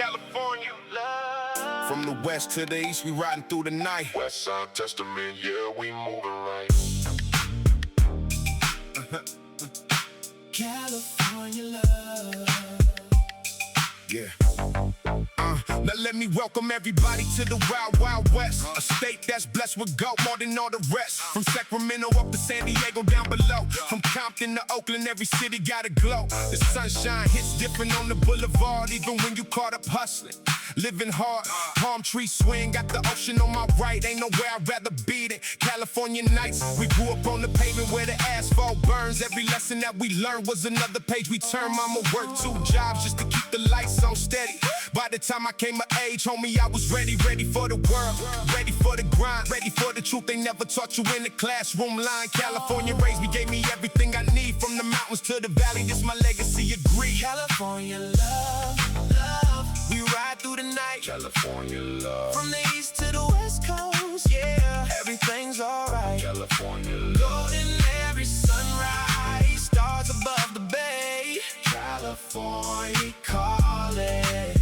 California love. From the west to the east, we riding through the night. Westside Testament, yeah, we moving right. California love. Yeah. Now let me welcome everybody to the Wild Wild West, a state that's blessed with gold more than all the rest. From Sacramento up to San Diego down below, from Compton to Oakland, every city got a glow. The sunshine hits different on the boulevard, even when you caught up hustling. Living hard, palm tree swing, got the ocean on my right, ain't nowhere I'd rather be than California nights. We grew up on the pavement where the asphalt burns. Every lesson that we learned was another page we turned. Mama worked 2 jobs just to keep the lights on steady. By the time I came of age, homie, I was ready for the world, ready for the grind, ready for the truth they never taught you in the classroom line. California raised me, gave me everything I need, from the mountains to the valley, this my legacy, agree. California love, love. We ride through the night. California love. From the east to the west coast, yeah, everything's alright. California love. Golden every sunrise, stars above the bay. California calling,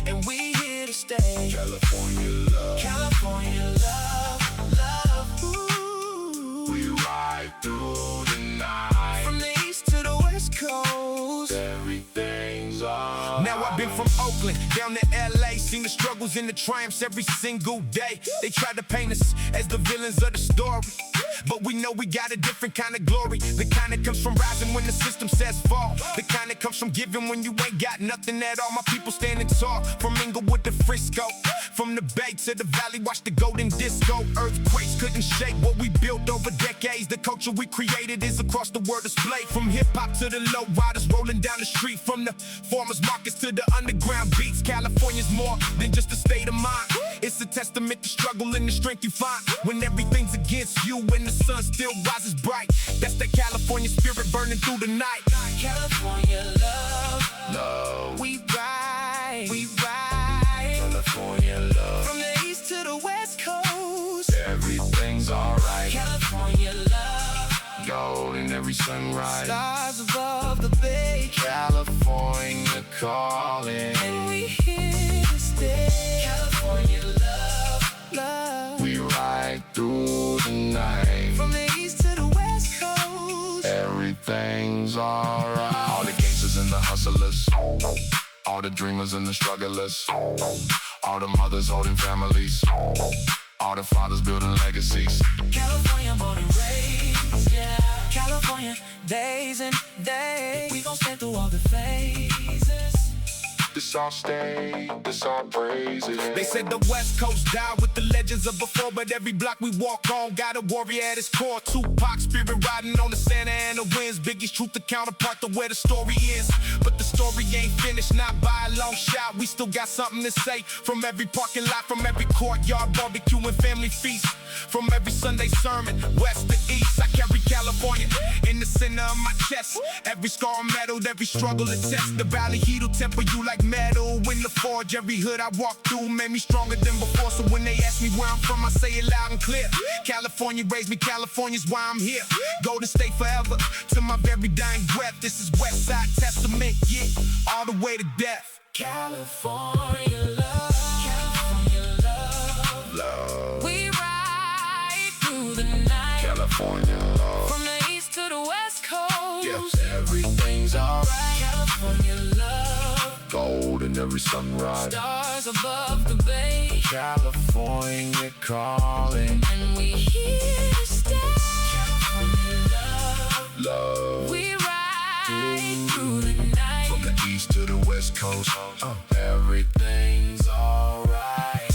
and we here to stay. California love. California love, love. Ooh. We ride through the night. From the east to the west coast, everything's alright. Now I've been from Oakland down to LA, seen the struggles and the triumphs every single day. They tried to paint us as the villains of the story, but we know we got a different kind of glory. The kind that comes from rising when the system says fall. The kind that comes from giving when you ain't got nothing at all. My people standing tall, from Inglewood to Frisco, from the Bay to the Valley, watch the golden disco. Earthquakes couldn't shake what we built over decades. The culture we created is across the world displayed. From hip-hop to the lowriders rolling down the street, from the farmers markets to the underground beats. California's more than just a state of mind. It's a testament to struggle and the strength you find when everything's against you and the sun still rises bright. That's the California spirit burning through the night. California love, Love. we ride, we ride. California love. From the east to the west coast, Everything's alright. California love, Gold in every sunrise. stars above the bay. California calling, And we here to stay. California love, love. we ride through the night. From the east to the west coast, Everything's alright. All the gangsters and the hustlers, all the dreamers and the strugglers, all the mothers holding families, all the fathers building legacies. California born and raised, yeah. California days and days. We gon' stand through all the phases. This our state, this our praises. They said the West Coast died with the legends of before, but every block we walk on got a warrior at its core. Tupac spirit riding on the Santa Ana winds. Biggie's truth the counterpart to where the story is. But the story ain't finished, not by a long shot. We still got something to say. From every parking lot, from every courtyard, barbecue and family feast. From every Sunday sermon, west to east, I carry California in the center of my chest. Every scar medaled, every struggle a test. The valley heat will temper you like metal in the forge. Every hood I walk through made me stronger than before. So when they ask me where I'm from, I say it loud and clear. California raised me, California's why I'm here. Golden State forever, to my very dying breath. This is Westside Testament, yeah, all the way to death. California love, California love, Love. we ride through the night. California love. From the east to the west coast, Yes, everything's alright. California love, Gold in every sunrise. stars above the bay. California calling, And we here to stay. California love, love. we ride through the night. From the east to the west coast, everything's alright.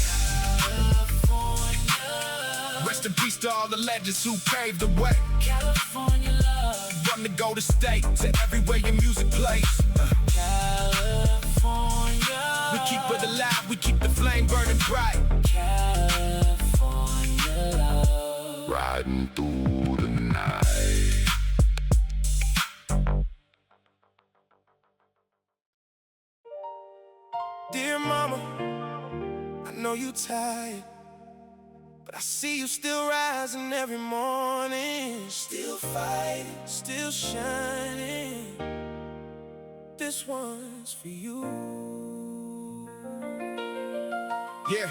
California, Rest in peace to all the legends who paved the way. California love, From the Golden State to everywhere your music plays. California, We keep it alive, we keep the flame burning bright. California love. Riding through the night. Dear mama, I know you tired, but I see you still rising every morning. Still fighting, still shining. This one's for you. Yeah.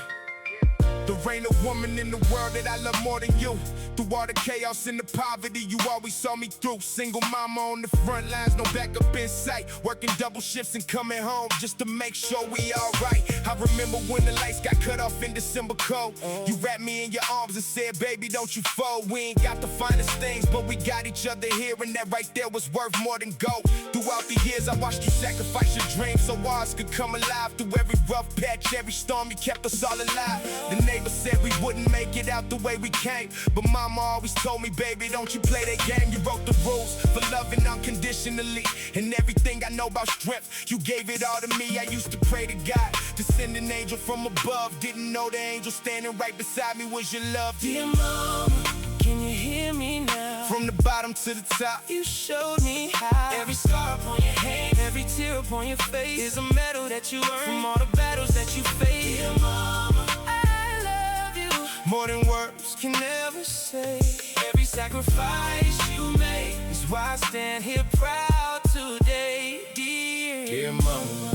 There ain't a woman in the world that I love more than you. Through all the chaos and the poverty, you always saw me through. Single mama on the front lines, no backup in sight. Working double shifts and coming home just to make sure we alright. I remember when the lights got cut off in December cold. You wrapped me in your arms and said, baby, don't you fold. We ain't got the finest things, but we got each other here, and that right there was worth more than gold. Throughout the years, I watched you sacrifice your dreams so ours could come alive. Through every rough patch, every storm, you kept us all alive. The neighbors said we wouldn't make it out the way we came, but mama always told me, baby, don't you play that game. You wrote the rules for loving unconditionally, and everything I know about strength, you gave it all to me. I used to pray to God to send an angel from above. Didn't know the angel standing right beside me was your love. Dear mama, can you hear me now? From the bottom to the top, you showed me how. Every scar upon your hand, every tear upon your face is a medal that you earned from all the battles that you faced. Dear mama, I love you more than words can never say. Every sacrifice you made is why I stand here proud today. Dear mama.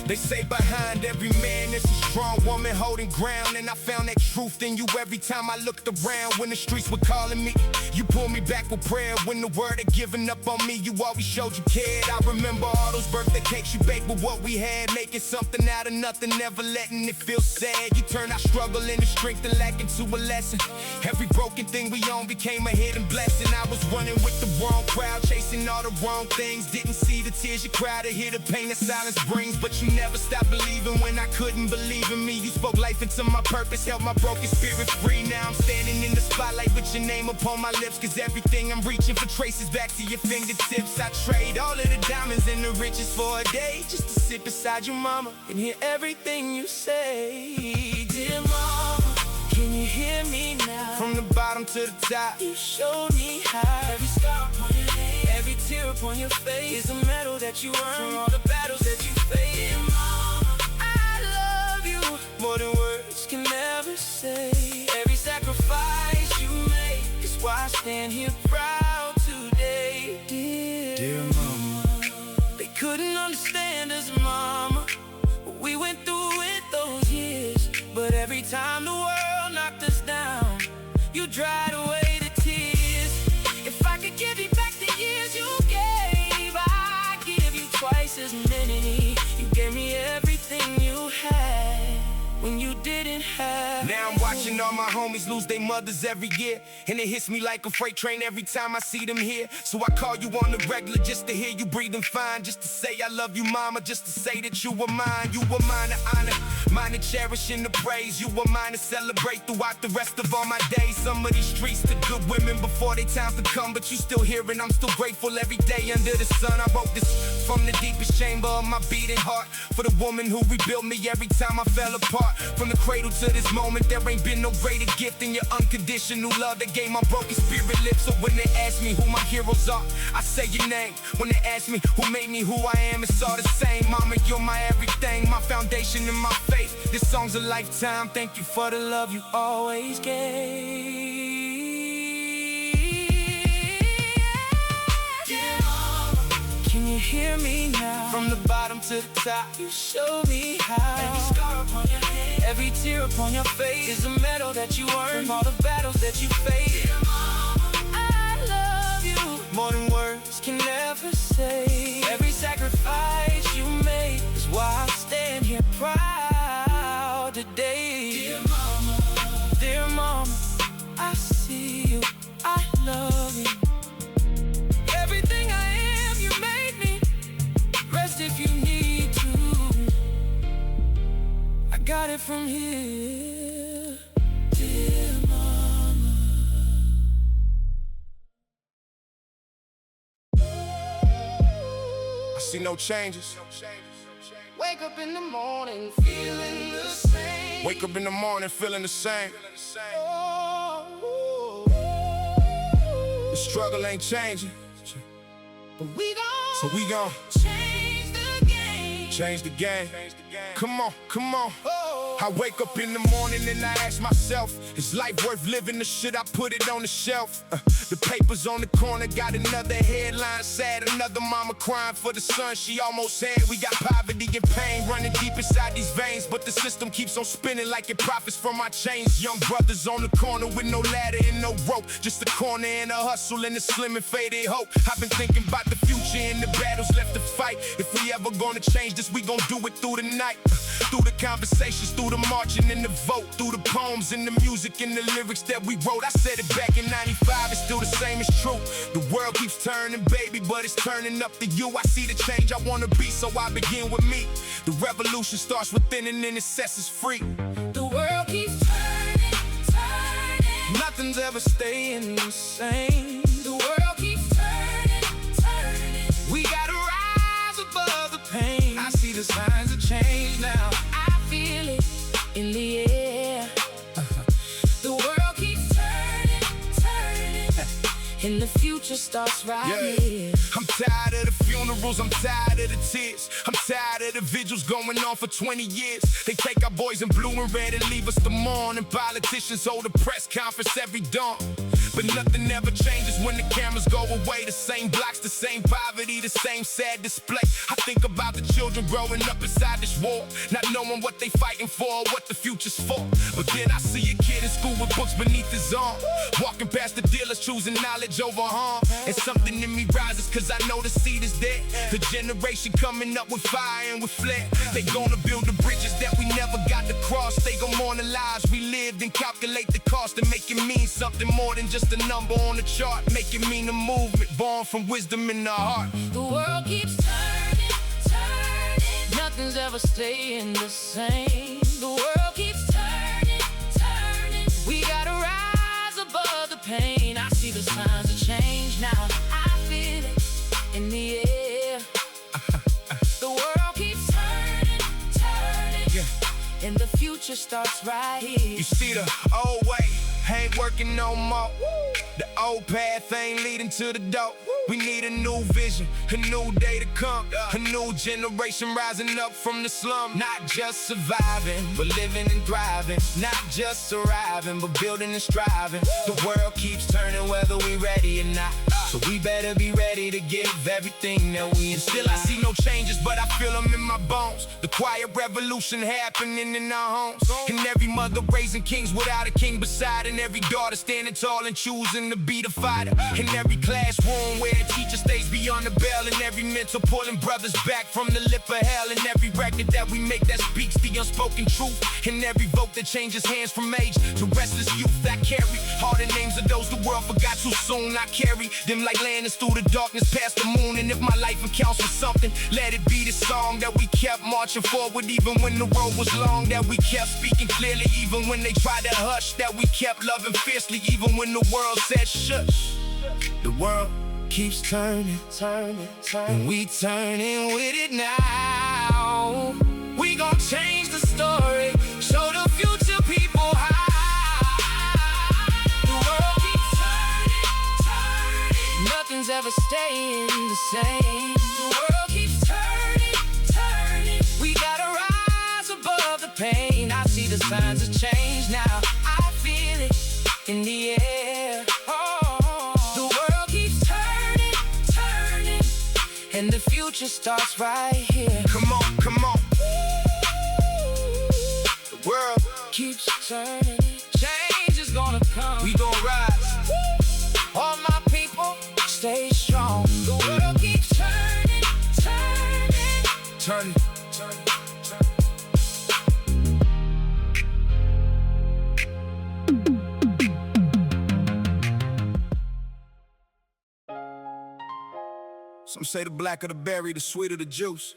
They say behind every man there's a strong woman holding ground, and I found that truth in you every time I looked around. When the streets were calling me, you pulled me back with prayer. When the word had given up on me, you always showed you cared. I remember all those birthday cakes you baked with what we had, making something out of nothing, never letting it feel sad. You turned our struggle into strength and lack into a lesson. Every broken thing we own became a hidden blessing. I was running with the wrong crowd, chasing all the wrong things. Didn't see the tears you cried or hear the pain that silence brings, but you never stopped believing when I couldn't believe in me. You spoke life into my purpose, held my broken spirit free. Now I'm standing in the spotlight with your name upon my lips, cause everything I'm reaching for traces back to your fingertips. I trade all of the diamonds and the riches for a day just to sit beside your mama and hear everything you say. Dear mama, can you hear me now? From the bottom to the top, you showed me how. Every scar upon your hand, every tear upon your face is a medal that you earned from all the battles that you faced. Dear mama, I love you more than words can never say. Every sacrifice you made is why I stand here proud today. Dear mama, they couldn't understand us, mama. We went through it those years, but every time the world knocked us down, you dried away the tears. If I could give you back the years you gave, I'd give you twice as many. You gave me everything you had when you didn't have. Now I'm watching all my homies lose their mothers every year, and it hits me like a freight train every time I see them here. So I call you on the regular just to hear you breathing fine, just to say I love you, mama, just to say that you were mine. You were mine to honor, mine to cherish and to praise. You were mine to celebrate throughout the rest of all my days. Some of these streets to good women before they time to come, but you still here and I'm still grateful every day under the sun. I wrote this from the deepest chamber of my beating heart, for the woman who rebuilt me every time I fell apart. From the cradle to this moment, there ain't been no greater gift than your unconditional love that gave my broken spirit lips. So when they ask me who my heroes are, I say your name. When they ask me who made me who I am, it's all the same. Mama, you're my everything, my foundation and my faith. This song's a lifetime, thank you for the love you always gave. Dear mama, can you hear me now? From the bottom to the top, you showed me how. Every scar upon your hand, every tear upon your face is a medal that you earned from all the battles that you faced. Dear mama, I love you more than words can never say. Every sacrifice you made is why I stand here proud today. Dear mama, I see you, I love you. Everything I am, you made me. Rest if you need to. I got it from here. Dear mama. I see no changes. Wake up in the morning feeling the same. Wake up in the morning feeling the same. The struggle ain't changing, but we gon' so we gon' change the game. change the game. Come on, come on. I wake up in the morning and I ask myself, is life worth living or should I put it on the shelf? The papers on the corner got another headline sad. Another mama crying for the son she almost had. We got poverty and pain running deep inside these veins, but the system keeps on spinning like it profits from our chains. Young brothers on the corner with no ladder and no rope, just a corner and a hustle and a slim and faded hope. I've been thinking about the future and the battles left to fight. If we ever gonna change this, we gon' do it through the night. Through the conversations, through the marching and the vote, through the poems and the music and the lyrics that we wrote. I said it back in 95, it's still the same, it's true. The world keeps turning, baby, but it's turning up to you. I see the change I wanna be, so I begin with me. The revolution starts within and then it sets us free. The world keeps turning, turning. Nothing's ever staying the same. The world keeps turning, turning. We gotta rise above the pain. I see the signs of change now. I feel it in the air. The world keeps turning, turning. And the future starts right here. I'm tired of the funerals, I'm tired of the tears. I'm tired of the vigils going on for 20 years. They take our boys in blue and red and leave us to mourn. And politicians hold a press conference every dawn. But nothing ever changes when the cameras go away. The same blocks, the same poverty, the same sad display. I think about the children growing up inside this war, not knowing what they fighting for or what the future's for. But then I see a kid in school with books beneath his arm, walking past the dealers choosing knowledge over harm. And something in me rises cause I know the seed is there. The generation coming up with fire and with flair. They gonna build the bridges that we never got to cross. They gon' mourn the lives we lived and calculate the cost and make it mean something more than just a number on the chart. Make it mean a movement born from wisdom in the heart. The world keeps turning, turning. Nothing's ever staying the same. The world keeps turning, turning. We gotta rise above the pain. I see the signs of change now. I feel it in the air. The world keeps turning, turning. And the future starts right here. You see the old way ain't working no more. The old path ain't leading to the door. We need a new vision, a new day to come. A new generation rising up from the slum. Not just surviving, but living and thriving. Not just surviving, but building and striving. The world keeps turning whether we ready or not. So we better be ready to give everything that we instill. Still I see no changes, but I feel them in my bones. The quiet revolution happening in our homes. And every mother raising kings without a king beside. And every daughter standing tall and choosing to be the fighter. In every classroom where the teacher stays beyond the bell. And every mentor pulling brothers back from the lip of hell. And every record that we make that speaks the unspoken truth. And every vote that changes hands from age to restless youth that carry all the names of those the world forgot too soon. I carry them like lanterns through the darkness past the moon. And if my life accounts for something, let it be the song that we kept marching forward even when the road was long. That we kept speaking clearly even when they tried to hush. That we kept loving fiercely even when the world said shush. The world keeps turning, turning, turning. And we turning with it now. We gon' change the story, show the future people how. The world keeps turning, turning. Nothing's ever staying the same. The world keeps turning, turning. We gotta rise above the pain. I see the signs of change now. I feel it in the air. The world keeps turning, turning. And the future starts right here. Come on, come on. The world keeps turning. Change is gonna come. We gon' rise. All my people, stay strong. The world keeps turning, turning. Turning, turning. Some say the blacker the berry, the sweeter the juice.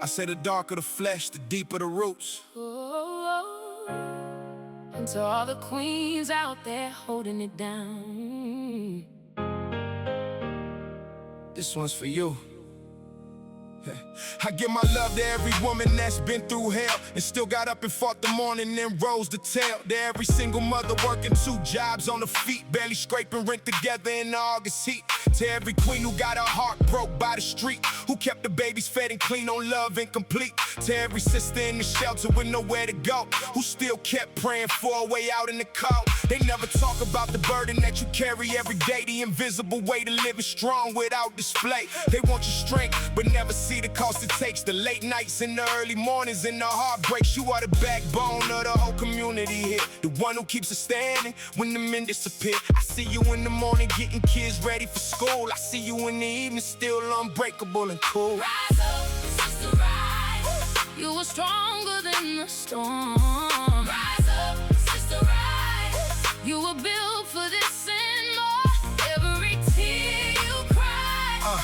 I say the darker the flesh, the deeper the roots. And to all the queens out there holding it down, this one's for you. I give my love to every woman that's been through hell and still got up and fought the morning and rose to tell. To every single mother working 2 jobs on her feet, barely scraping rent together in the August heat. To every queen who got her heart broke by the street, who kept the babies fed and clean on love and complete. To every sister in the shelter with nowhere to go, who still kept praying for a way out in the cold. They never talk about the burden that you carry every day, the invisible way to living strong without display. They want your strength, but never see the cost it takes. The late nights and the early mornings and the heartbreaks. You are the backbone of the whole community here, the one who keeps us standing when the men disappear. I see you in the morning getting kids ready for school. I see you in the evening still unbreakable and cool. Rise up, sister, rise. You were stronger than the storm. Rise up, sister, rise. You were built for this and more. Every tear you cried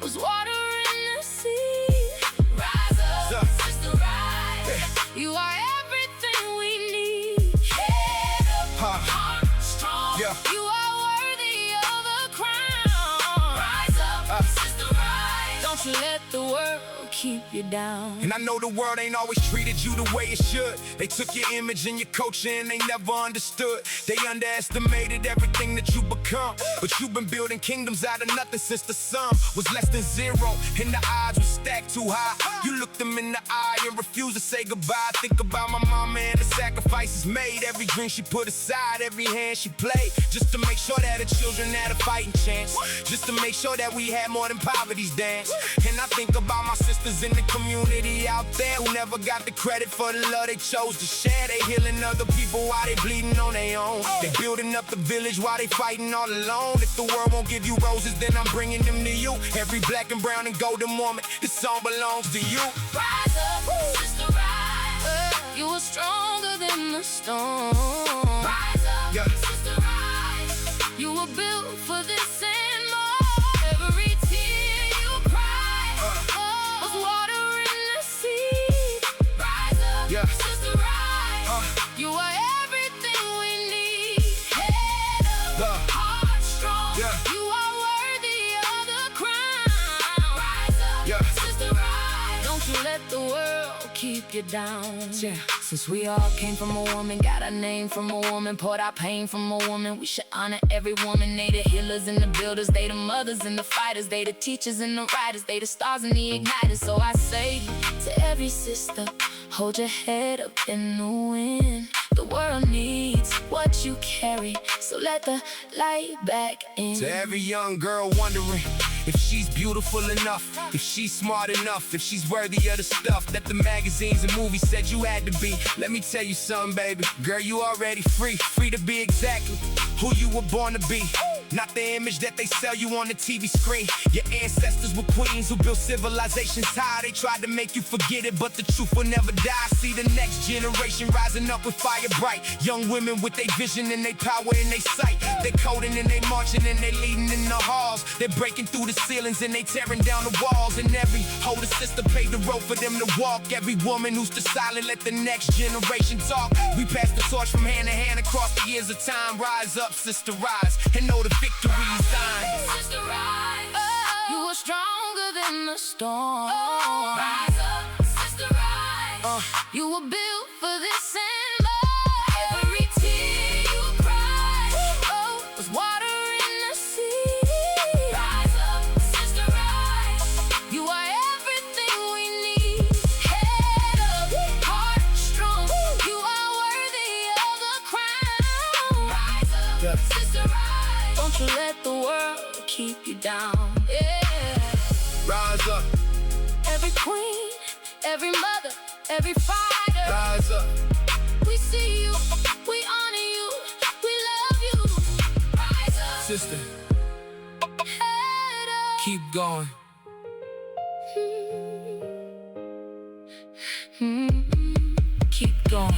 was water in the sea. Rise up, sister, rise. You are everything we need. Head up, heart strong. You are worthy of a crown. Rise up, sister, rise. Don't you let the world keep you down. And I know the world ain't always treated you the way it should. They took your image and your culture and they never understood. They underestimated everything that you become. But you've been building kingdoms out of nothing since the sum was less than zero and the odds were stacked too high. You looked them in the eye and refused to say goodbye. Think about my mama and the sacrifices made. Every dream she put aside, every hand she played, just to make sure that her children had a fighting chance, just to make sure that we had more than poverty's dance. And I think about my sisters in the community out there who never got the credit for the love they chose to share. They healing other people while they bleeding on their own. They building up the village while they fighting all alone. If the world won't give you roses, then I'm bringing them to you. Every black and brown and golden woman, this song belongs to you. Rise up, sister, rise. You were stronger than the storm. Rise up, sister, rise. You were built for this and more. Every tear you cried was water in the sea. Rise up, sister, rise. You are everything we need. Head up, heart strong. You are worthy of the crown. Rise up, sister, rise. Don't you let the world keep you down. Since we all came from a woman, got our name from a woman, poured our pain from a woman, we should honor every woman. They the healers and the builders, they the mothers and the fighters, they the teachers and the writers, they the stars and the igniters. So I say to every sister, hold your head up in the wind. The world needs what you carry, so let the light back in. To every young girl wondering if she's beautiful enough, if she's smart enough, if she's worthy of the stuff that the magazines and movies said you had to be. Let me tell you something, baby. Girl, you already free to be exactly who you were born to be. Not the image that they sell you on the TV screen. Your ancestors were queens who built civilizations high. They tried to make you forget it, but the truth will never die. See the next generation rising up with fire bright. Young women with their vision and their power and their sight. They coding and they marching and they leading in the halls. They're breaking through the ceilings and they tearing down the walls. And every older sister paved the road for them to walk. Every woman who's still silent, let the next generation talk. We pass the torch from hand to hand across the years of time. Rise up, sister, rise, and know the victory's thine. Sister, rise. You were stronger than the storm. Rise up, sister, rise. You were built for this and more. Every tear you cried was water in the sea. Rise up, sister, rise. You are everything we need. Head up, heart strong. You are worthy of the crown. Rise up, sister, rise. Don't you let the world keep you down. Rise up. Every queen, every mother, every fighter. Rise up. We see you, we honor you, we love you. Rise up, Sister, head up. keep going. Keep going.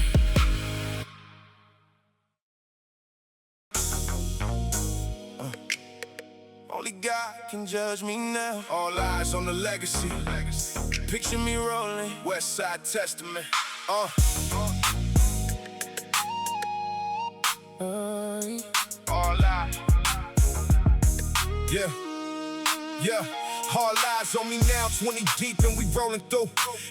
Only God can judge me now. All eyes on the legacy. Picture me rolling. Westside Testament. All eyes. Yeah. All eyes on me now, 20 deep and we rolling through.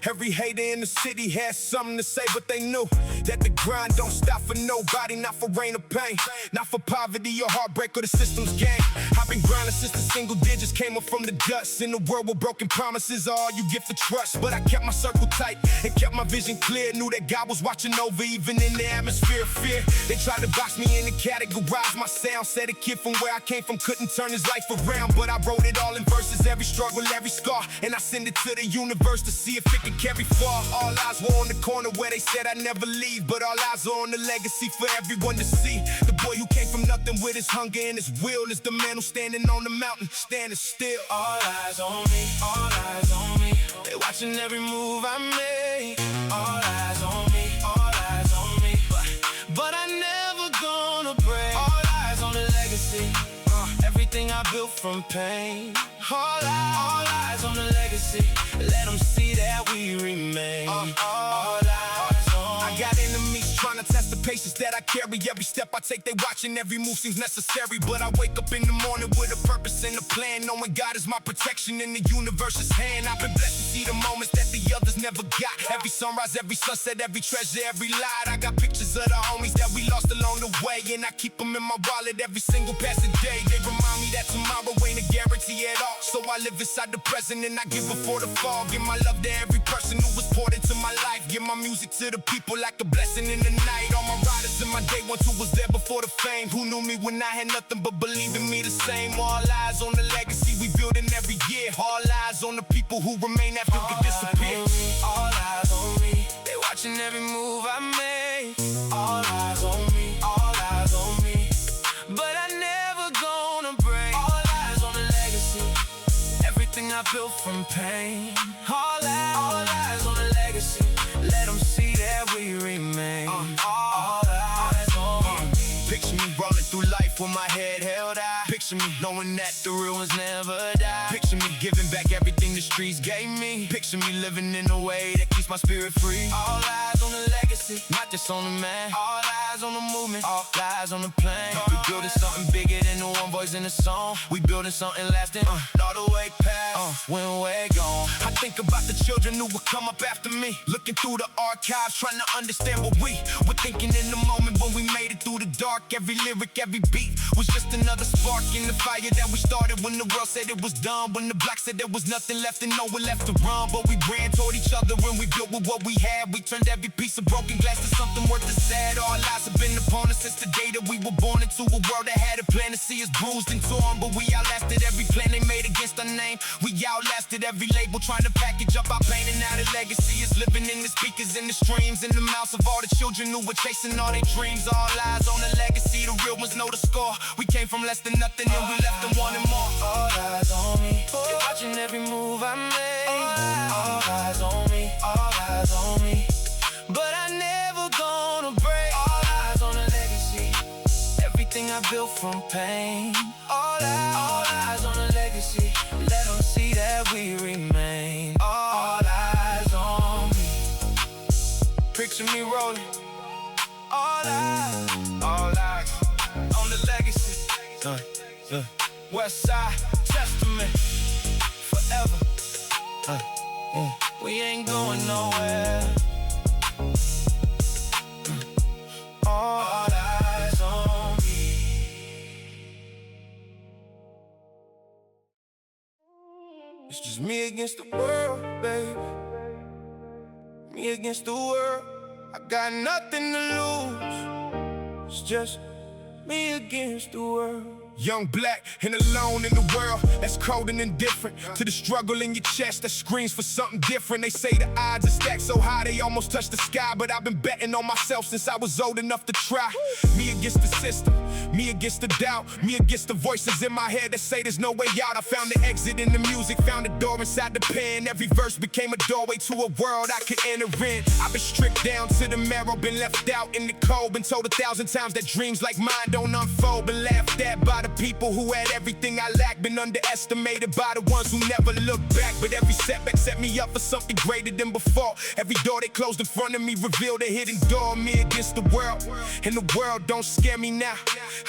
Every hater in the city had something to say, but they knew that the grind don't stop for nobody, not for rain or pain, not for poverty or heartbreak or the system's game. I've been grinding since the single digits came up from the dust. In a world where broken promises are all you get for trust. But I kept my circle tight and kept my vision clear. Knew that God was watching over even in the atmosphere of fear. They tried to box me in and categorize my sound. Said a kid from where I came from couldn't turn his life around. But I wrote it all in verses, every struggle, every scar. And I send it to the universe to see if it can carry far. All eyes were on the corner where they said I'd never leave. But all eyes are on the legacy for everyone to see. The boy who came from nothing with his hunger and his will is the man who's standing on the mountain, standing still. All eyes on me, all eyes on me. They watching every move I make. All eyes on me, all eyes on me. But I never gonna break. All eyes on the legacy. Everything I built from pain. All eyes on the legacy. Let them see that we remain. All eyes on me. I got enemies trying to test the patience that I carry. Every step I take, they watching, every move seems necessary. But I wake up in the morning with a purpose and a plan, knowing God is my protection in the universe's hand. I've been blessed to see the moments that the others never got. Every sunrise, every sunset, every treasure, every light. I got pictures of the homies that we lost along the way, and I keep them in my wallet every single passing day. They remind me that tomorrow ain't a guarantee at all. So I live inside the present and I give before the fall. Give my love to every person who was poured into my life. Give my music to the people like a blessing in the night. All my riders in my day ones who was there before the fame, who knew me when I had nothing but believed in me the same. All eyes on the legacy we building every year. All eyes on the people who remain after we disappear. All eyes on me. They watching every move I make. All eyes on me, all eyes on me. But I never gonna break. All eyes on the legacy. Everything I built from pain. All eyes on the legacy. Let them see that we remain. All eyes on me. Picture me rolling through life with my head held high. Picture me knowing that the real ones never die. Picture me giving back everything the streets gave me. Picture me living in a way that keeps my spirit free. All eyes on the legacy, not just on the man. All eyes on the movement, all eyes on the plan. We building something bigger than the one voice in the song. We building something lasting, all the way past when we're gone. I think about the children who will come up after me, looking through the archives, trying to understand what we were thinking in the moment when we made it through the dark. Every lyric, every beat was just another spark in the fire that we started when the world said it was done. When the block said there was nothing left and nowhere left to run. But we ran toward each other when we built with what we had. We turned every piece of broken glass to something worth the sad. Our lives have been upon us since the day that we were born into a world that had a plan to see us bruised and torn. But we outlasted every plan they made against our name. We outlasted every label trying to package up our pain. And now the legacy is living in the speakers, in the streams, in the mouths of all the children who were chasing all their dreams. All eyes on the legacy, the real ones know the score. We came from less than nothing and we left them wanting more. All eyes on me, they watching every move I make. All eyes on me, all eyes on me. But I never gonna break. All eyes on the legacy, everything I built from pain. All eyes on the legacy, let them see that we remain. All eyes on me. Picture me rolling. All eyes on the legacy. Westside Testament, forever. We ain't going nowhere. All eyes on me. It's just me against the world, baby. Me against the world. I got nothing to lose. It's just me against the world. Young, black, and alone in the world that's cold and indifferent to the struggle in your chest that screams for something different. They say the odds are stacked so high they almost touch the sky, but I've been betting on myself since I was old enough to try. Me against the system, me against the doubt, me against the voices in my head that say there's no way out. I found the exit in the music, found a door inside the pen. Every verse became a doorway to a world I could enter in. I've been stripped down to the marrow, been left out in the cold, been told 1,000 times that dreams like mine don't unfold, been laughed at by the people who had everything I lacked, been underestimated by the ones who never look back. But every setback set me up for something greater than before. Every door they closed in front of me revealed a hidden door. Me against the world, and the world don't scare me now.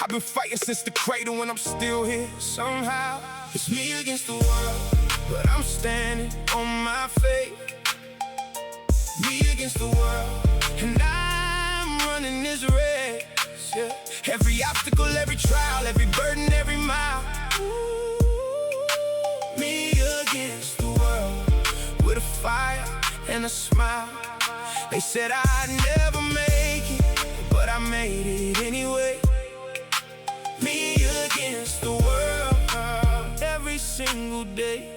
I've been fighting since the cradle and I'm still here somehow. It's me against the world, but I'm standing on my faith. Me against the world, and I running this race, yeah. Every obstacle, every trial, every burden, every mile. Me against the world, with a fire and a smile. They said I'd never make it, but I made it anyway. Me against the world, every single day.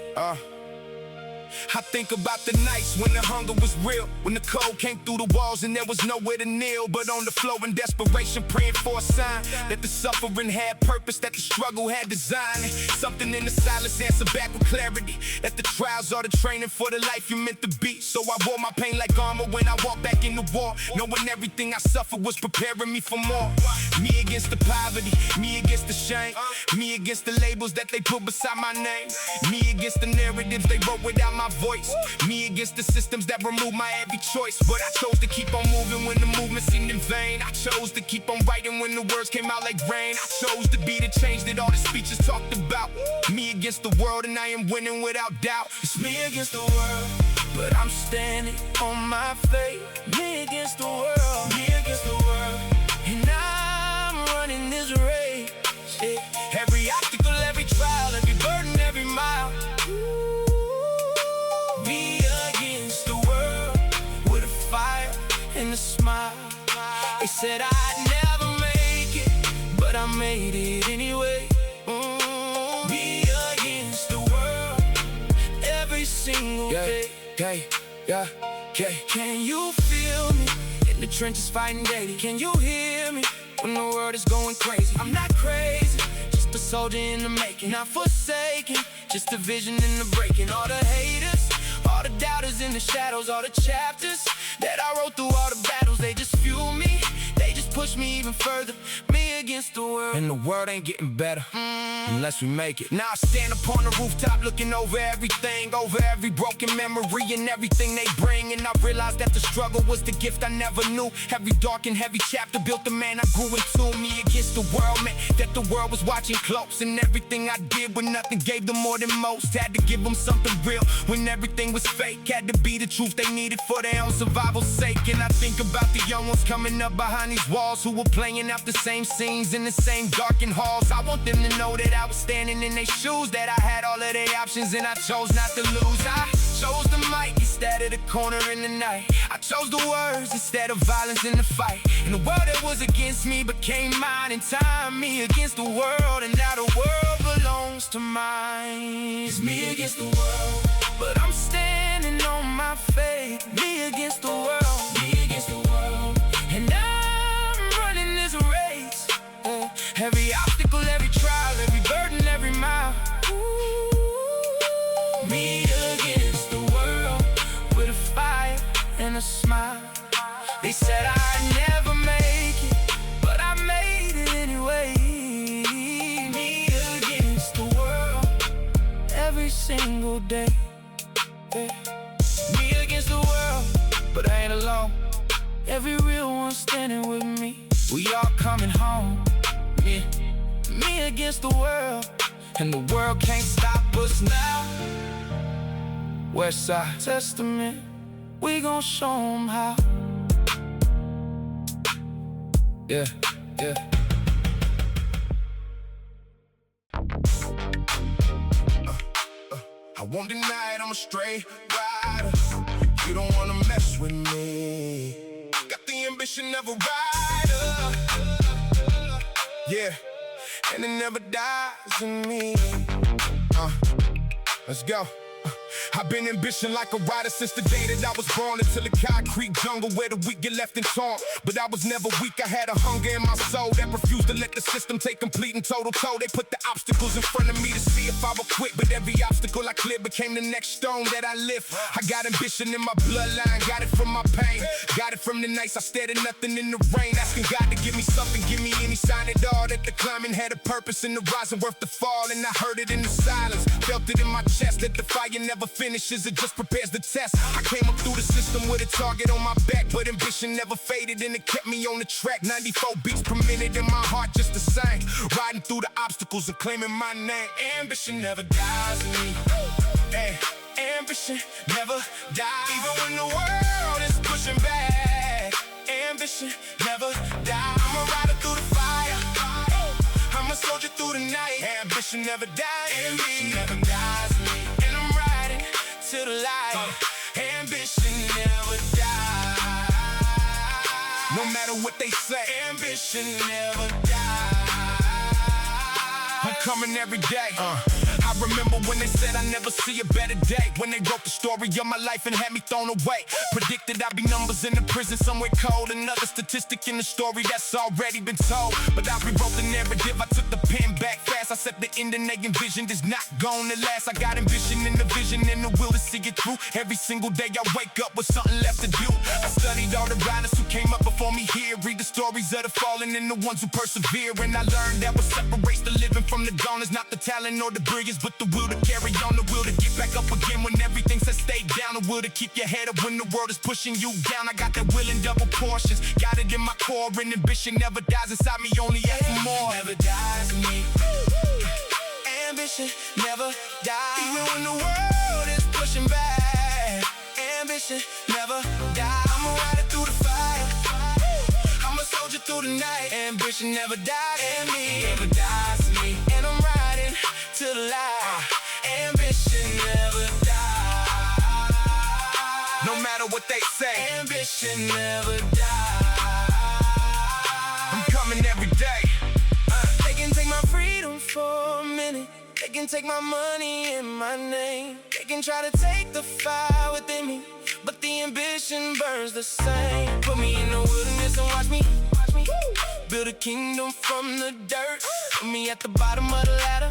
I think about the nights when the hunger was real, when the cold came through the walls and there was nowhere to kneel, but on the floor in desperation, praying for a sign that the suffering had purpose, that the struggle had design. Something in the silence answered back with clarity, that the trials are the training for the life you meant to be. So I wore my pain like armor when I walked back in the war, knowing everything I suffered was preparing me for more. Me against the poverty, me against the shame, me against the labels that they put beside my name, me against the narratives they wrote without my voice, me against the systems that remove my every choice. But I chose to keep on moving when the movement seemed in vain. I chose to keep on writing when the words came out like rain. I chose to be the change that all the speeches talked about. Me against the world and I am winning without doubt. It's me against the world, but I'm standing on my faith. Me against the world, me against the world, and I'm running this race, yeah. Every obstacle, every trial, every burden, every mile. Me against the world, with a fire and a smile. They said I'd never make it, but I made it anyway. Me against the world, every single day. Can you feel me in the trenches fighting daily? Can you hear me when the world is going crazy? I'm not crazy, just a soldier in the making, not forsaken, just a vision in the breaking. All the haters, all the doubters in the shadows, all the chapters that I wrote through all the battles, they just fuel me, they just push me even further. Me against the world, and the world ain't getting better unless we make it. Now I stand upon the rooftop looking over everything, over every broken memory and everything they bring, and I realized that the struggle was the gift I never knew. Every dark and heavy chapter built the man I grew into. Me against the world meant that the world was watching close, and everything I did when nothing gave them more than most. Had to give them something real when everything was fake. Had to be the truth they needed for their own survival's sake. And I think about the young ones coming up behind these walls, who were playing out the same scenes in the same darkened halls. I want them to know that I was standing in their shoes, that I had all of their options and I chose not to lose. I chose the mic instead of the corner in the night. I chose the words instead of violence in the fight. And the world that was against me became mine in time. Me against the world, and now the world belongs to mine. It's me against the world, but I'm standing on my faith. Me against the world, me against the world, and I'm running this race. Every obstacle, every trial, every burden, every mile. Me against the world, with a fire and a smile. They said I'd never make it, but I made it anyway. Me against the world, every single day. Me against the world, but I ain't alone. Every real one standing with me. We all coming home. Yeah. Me against the world, and the world can't stop us now. Westside Testament, we gon' show 'em how. Yeah. I won't deny it, I'm a straight rider. You don't wanna mess with me. Got the ambition of a rider. Yeah, and it never dies in me. Let's go. I've been ambition like a rider since the day that I was born, until the concrete jungle where the weak get left in torn. But I was never weak, I had a hunger in my soul that refused to let the system take complete and total toll. They put the obstacles in front of me to see if I would quit, but every obstacle I cleared became the next stone that I lift. I got ambition in my bloodline, got it from my pain, got it from the nights I stared at nothing in the rain, asking God to give me something, give me any sign at all that the climbing had a purpose and the rising worth the fall. And I heard it in the silence, felt it in my chest, that the fire never finishes, it just prepares the test. I came up through the system with a target on my back, but ambition never faded and it kept me on the track. 94 beats per minute in my heart just the same, riding through the obstacles and claiming my name. Ambition never dies in me. Ambition never dies, even when the world is pushing back. ambition never die. I'm a rider through the fire. I'm a soldier through the night. Ambition never dies. Ambition never dies me. And I'm riding to the light. Ambition never dies. No matter what they say, ambition never dies. I'm coming every day. I remember when they said I'd never see a better day. When they wrote the story of my life and had me thrown away. Predicted I'd be numbers in the prison somewhere cold. Another statistic in the story that's already been told. But I rewrote the narrative, I took the pen back fast. I said the ending they envisioned is not gonna last. I got ambition and the vision and the will to see it through. Every single day I wake up with something left to do. I studied all the writers who came up before me here. Read the stories of the fallen and the ones who persevere. And I learned that what separates the living from the gone is not the talent or the brilliance, but the will to carry on, the will to get back up again when everything says stay down, the will to keep your head up when the world is pushing you down. I got that will in double portions, got it in my core, and ambition never dies inside me, only ask for more. Never dies in me. Ambition never dies, even when the world is pushing back. Ambition never dies. I'm a rider through the fire. I'm a soldier through the night. Ambition never dies in me. Never dies in me. And I'm riding to the light. Ambition never dies. No matter what they say, ambition never dies. I'm coming every day. They can take my freedom for a minute. They can take my money and my name. They can try to take the fire within me, but the ambition burns the same. Put me in the wilderness and watch me build a kingdom from the dirt. Put me at the bottom of the ladder.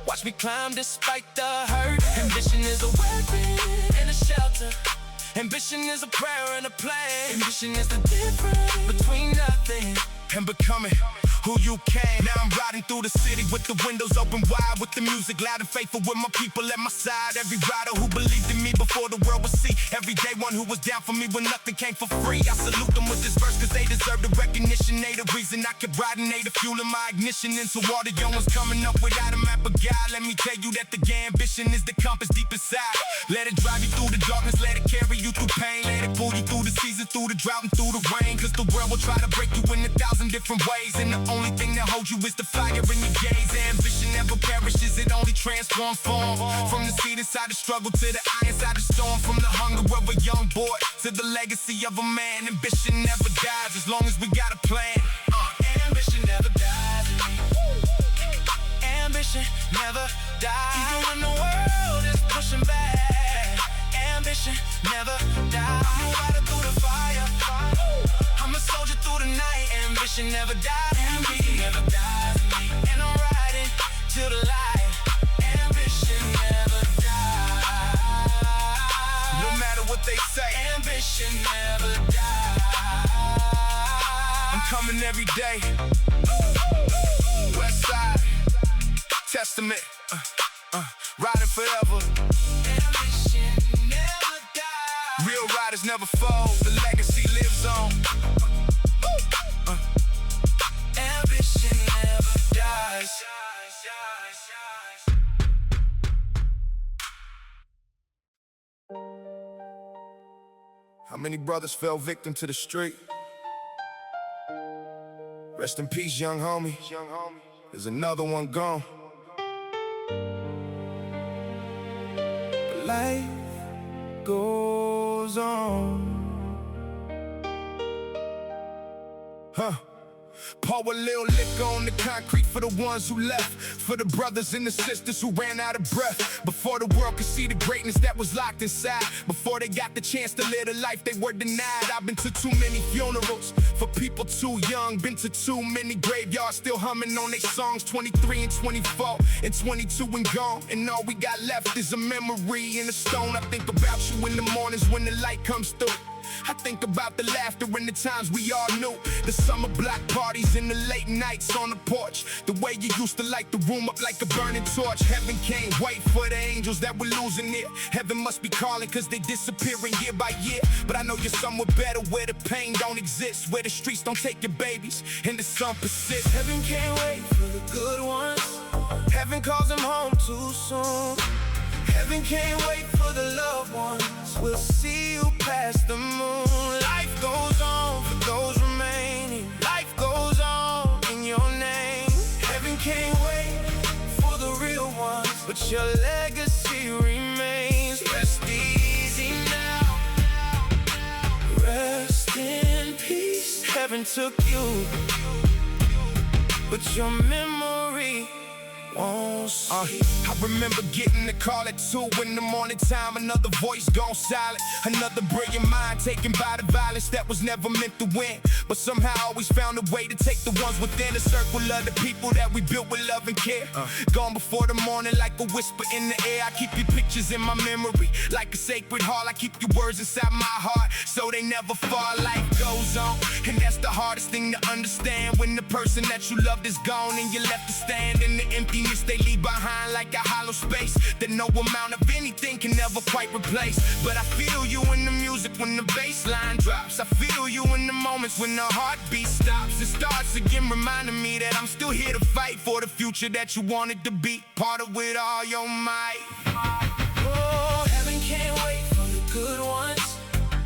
Watch me climb despite the hurt. Ambition is a weapon and a shelter. Ambition is a prayer and a plan. Ambition is the difference between nothing and becoming who you can. Now I'm riding through the city with the windows open wide, with the music loud and faithful, with my people at my side. Every rider who believed in me before the world would see. Every day one who was down for me when nothing came for free. I salute them with this verse cause they deserve the recognition. They the reason I kept riding, they the fuel in my ignition. And so all the young ones coming up without a map of God, let me tell you that the ambition is the compass deep inside. Let it drive you through the darkness, let it carry you through pain. Let it pull you through the season, through the drought and through the rain. Cause the world will try to break you in 1,000 different ways, and the only thing that holds you is the fire in your gaze. Ambition never perishes, it only transforms form. From the seed inside the struggle to the eye inside the storm. From the hunger of a young boy to the legacy of a man. Ambition never dies as long as we got a plan. Ambition never dies. Ambition never dies, even when the world is pushing back. Ambition never dies. I'm a rider through the fire. I'm a soldier through the night. Ambition never dies. Ambition never dies. And I'm riding to the light. Ambition never dies. No matter what they say, ambition never dies. I'm coming every day. Westside Testament, riding forever. Ambition never dies. Real riders never fall. The legacy lives on. Ambition never dies. How many brothers fell victim to the street? Rest in peace, young homie. There's another one gone. But life goes on. Pour a little liquor on the concrete for the ones who left, for the brothers and the sisters who ran out of breath. Before the world could see the greatness that was locked inside, before they got the chance to live the life they were denied. I've been to too many funerals for people too young, been to too many graveyards still humming on their songs. 23 and 24 and 22 and gone, and all we got left is a memory and a stone. I think about you in the mornings when the light comes through. I think about the laughter and the times we all knew, the summer block parties and the late nights on the porch, the way you used to light the room up like a burning torch. Heaven can't wait for the angels that were losing it. Heaven must be calling cause they disappearing year by year. But I know you're somewhere better where the pain don't exist, where the streets don't take your babies and the sun persists. Heaven can't wait for the good ones. Heaven calls them home too soon. Heaven can't wait for the loved ones. We'll see you past the moon. Life goes on for those remaining. Life goes on in your name. Heaven can't wait for the real ones, but your legacy remains. Rest easy now. Rest in peace. Heaven took you, but your memory won't see. I remember getting the call at 2 in the morning time. Another voice gone silent. Another brilliant mind taken by the violence that was never meant to win, but somehow always found a way to take the ones within a circle of the people that we built with love and care. Gone before the morning like a whisper in the air. I keep your pictures in my memory like a sacred heart. I keep your words inside my heart so they never fall. Life goes on, and that's the hardest thing to understand, when the person that you loved is gone and you're left to stand in the emptiness they leave behind, like a hollow space that no amount of anything can never quite replace. But I feel you in the music when the bass line drops. I feel you in the moments when the heartbeat stops. It starts again reminding me that I'm still here to fight for the future that you wanted to be part of with all your might. Oh, heaven can't wait for the good ones.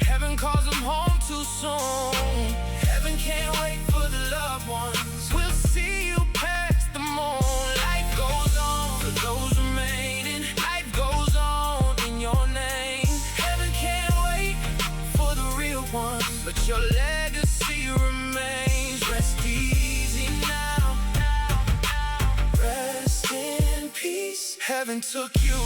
Heaven calls them home too soon. Heaven can't wait for the loved ones. We'll see you past the moon. Life goes on for those remaining. Life goes on in your name. Heaven can't wait for the real ones, but your legacy remains. Rest easy now. Rest in peace. Heaven took you,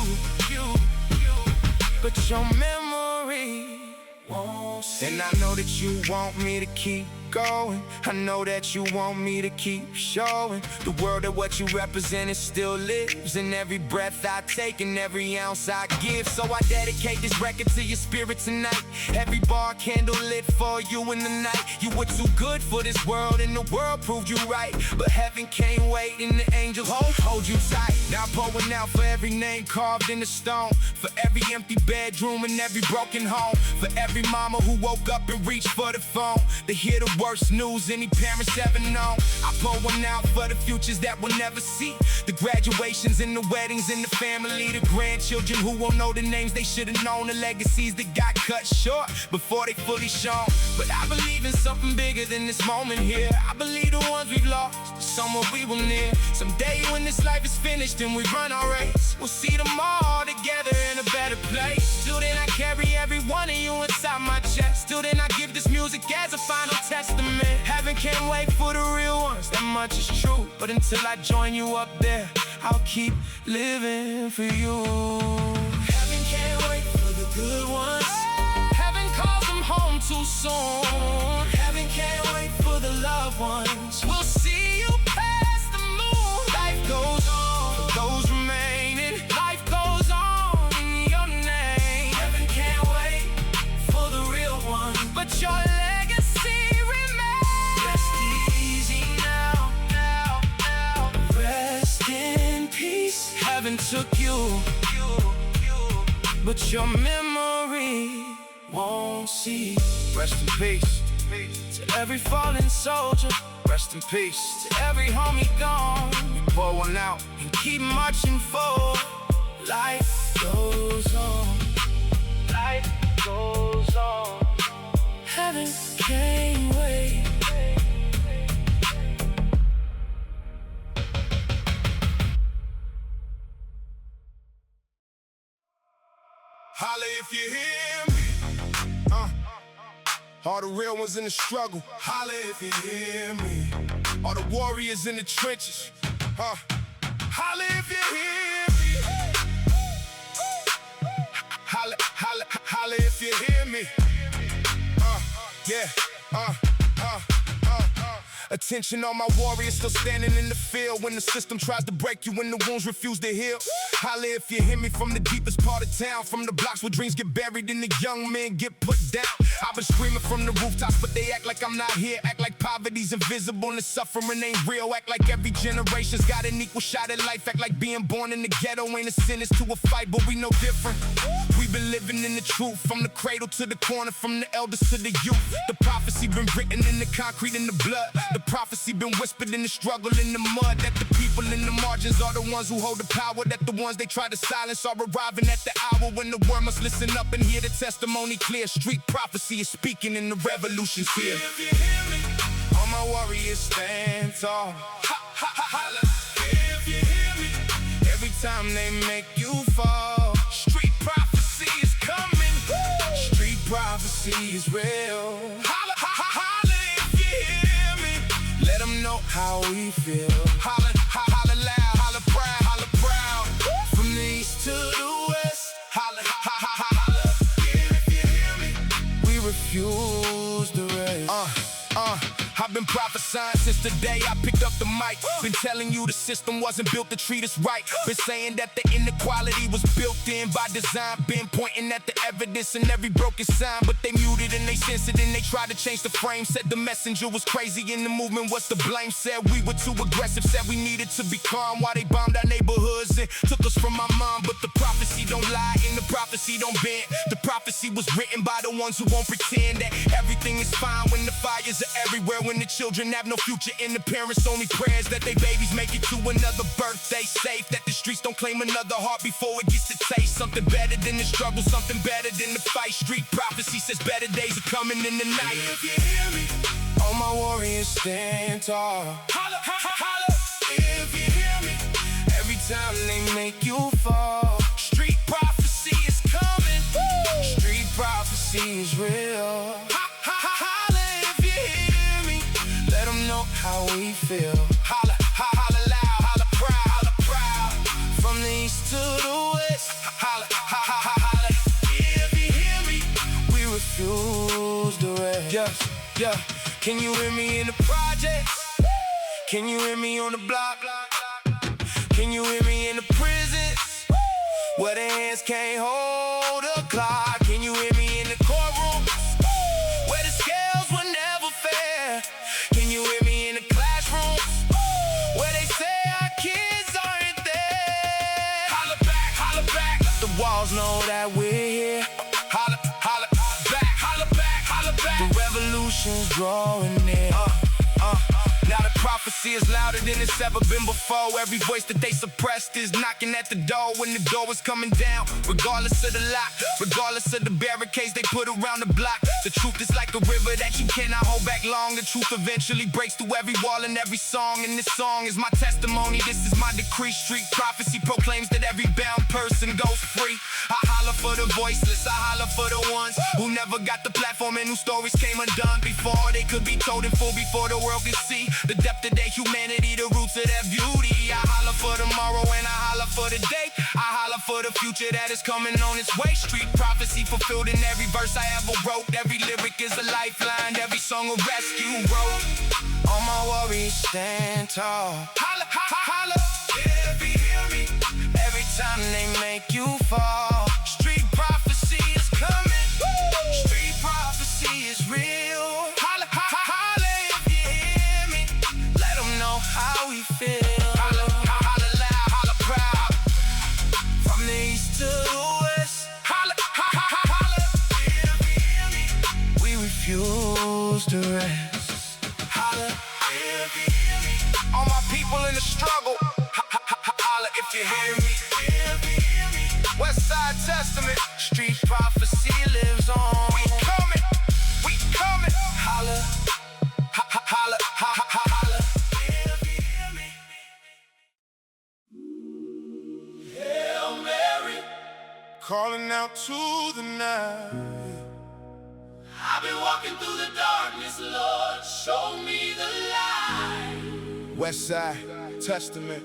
but your memory won't see. And I know that you want me to keep going. I know that you want me to keep showing the world that what you represent still lives in every breath I take and every ounce I give. So I dedicate this record to your spirit tonight. Every bar candle lit for you in the night. You were too good for this world and the world proved you right. But heaven can't wait and the angels hold you tight. Now I'm pouring out for every name carved in the stone, for every empty bedroom and every broken home, for every mama who woke up and reached for the phone to hear the worst news any parents ever known. I pour one out for the futures that we'll never see, the graduations and the weddings and the family, the grandchildren who won't know the names they should have known, the legacies that got cut short before they fully shown. But I believe in something bigger than this moment here. I believe the ones we've lost, someone we will near. Someday when this life is finished and we run our race, we'll see them all together in a better place. Till then I carry every one of you inside my chest. Till then I give this music as a final testament. Heaven can't wait for the real ones, that much is true. But until I join you up there, I'll keep living for you. Heaven can't wait for the good ones. Heaven calls them home too soon. Heaven can't wait for the loved ones. We'll see you past the moon. Life goes on for those remaining. Life goes on in your name. Heaven can't wait for the real ones, but your legacy remains. Rest easy now. Rest in peace. Heaven took you, but your memory won't see. Rest in peace. To every fallen soldier, Rest in peace. to every homie gone, Pour one out. and keep marching forward. Life goes on. Life goes on. Heaven can't wait. Holla if you hear me. All the real ones in the struggle. Holla if you hear me. All the warriors in the trenches. Holla if you hear me. Holla if you hear me. Attention all my warriors still standing in the field. When the system tries to break you, when the wounds refuse to heal. Holla if you hear me from the deepest part of town, from the blocks where dreams get buried and the young men get put down. I've been screaming from the rooftops, but they act like I'm not here. Act like poverty's invisible and the suffering ain't real. Act like every generation's got an equal shot at life. Act like being born in the ghetto ain't a sin, it's to a fight, but we no different. We We've been living in the truth, from the cradle to the corner, from the elders to the youth. The prophecy been written in the concrete and the blood. The prophecy been whispered in the struggle in the mud. That the people in the margins are the ones who hold the power. That the ones they try to silence are arriving at the hour when the world must listen up and hear the testimony clear. Street prophecy is speaking and the revolution's here. If you hear me, All my warriors stand tall. holla. If you hear me, Every time they make you fall. Street prophecy is coming. Street prophecy is real. holla, holla if you hear me. Let them know how we feel. Holla, holla loud, holla proud. From the east to the west. Holla, holla. If you hear me, We refuse the rest. I've been prophesying since the day I picked up the mic. Been telling you the system wasn't built to treat us right. Been saying that the inequality was built in by design. Been pointing at the evidence in every broken sign. But they muted and they censored and they tried to change the frame. Said the messenger was crazy and the movement was to blame. Said we were too aggressive, said we needed to be calm while they bombed our neighborhoods and took us from our mom. But the prophecy don't lie and the prophecy don't bend. The prophecy was written by the ones who won't pretend that everything is fine when the fires are everywhere. When the children have no future in the parents' only prayers that they babies make it to another birthday safe. That the streets don't claim another heart before it gets to taste something better than the struggle, something better than the fight. Street prophecy says better days are coming in the night. if you hear me, All my warriors stand tall. holla, holla. If you hear me, Every time they make you fall. Street prophecy is coming. Street prophecy is real. holla if you hear me. Let them know how we feel. Holla, holla loud, holla proud. From the east to the west. Holla, holla. If you hear me, We refuse the rest. Yeah. Can you hear me in the projects? Can you hear me on the block? Can you hear me in the prisons? Where the hands can't hold a clock. Can you hear me in the courtrooms? Where the scales were never fair. Can you hear me in the classrooms? Where they say our kids aren't there. holla back. Let the walls know that we're here. Holla back. The revolution's drawing near. Now the prophecy is louder than it's ever been before. Every voice that they suppressed is knocking at the door when the door is coming down. Regardless of the lock, regardless of the barricades they put around the block. The truth is like a river that you cannot hold back long. The truth eventually breaks through every wall and every song. And this song is my testimony, this is my decree. Street prophecy proclaims that every bound person goes free. I holler for the voiceless, I holler for the ones who never got the platform and whose stories came undone before they could be told in full, before the world could see the depth of their humanity, the roots of their beauty. I holler for tomorrow and I holler for the day. I holler for the future that is coming on its way. Street prophecy fulfilled in every verse I ever wrote. Every lyric is a lifeline, every song a rescue road. All my warriors stand tall. Holla, if you hear me, Every time they make you fall. Street prophecy is coming. Street prophecy is real. holla if you hear me. Let them know how we feel. Holla loud, holla proud. From the east to the west. Holla, if you hear me. We refuse to rest. Holla If you hear me, all my people in the struggle. Holla if you hear me. if you hear me, Westside Testament. Street prophecy lives on. We coming. Holla, holla. if you hear me. Hail Mary, Calling out to the night. I've been walking through the darkness, Lord, show me the light. Westside Testament.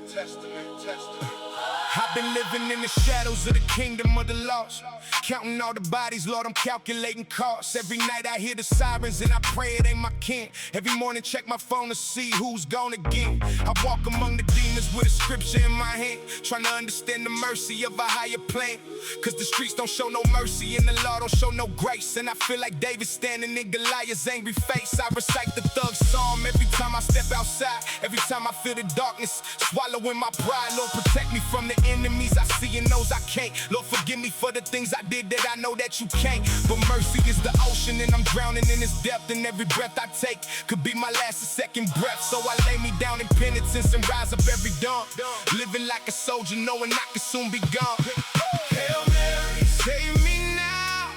I've been living in the shadows of the kingdom of the lost. Counting all the bodies, Lord, I'm calculating costs. Every night I hear the sirens and I pray it ain't my kin. Every morning check my phone to see who's gone again. I walk among the demons with a scripture in my hand, trying to understand the mercy of a higher plan. Cause the streets don't show no mercy and the law don't show no grace. And I feel like David standing in Goliath's angry face. I recite the thug psalm every time I step outside. Every time I feel the darkness swallowing my pride. Lord, protect me from the enemies I see and those I can't. Lord, forgive me for the things I did that I know that you can't. But mercy is the ocean and I'm drowning in its depth. And every breath I take could be my last or second breath. So I lay me down in penitence and rise up every dawn, living like a soldier knowing I could soon be gone. Hail Mary, save me now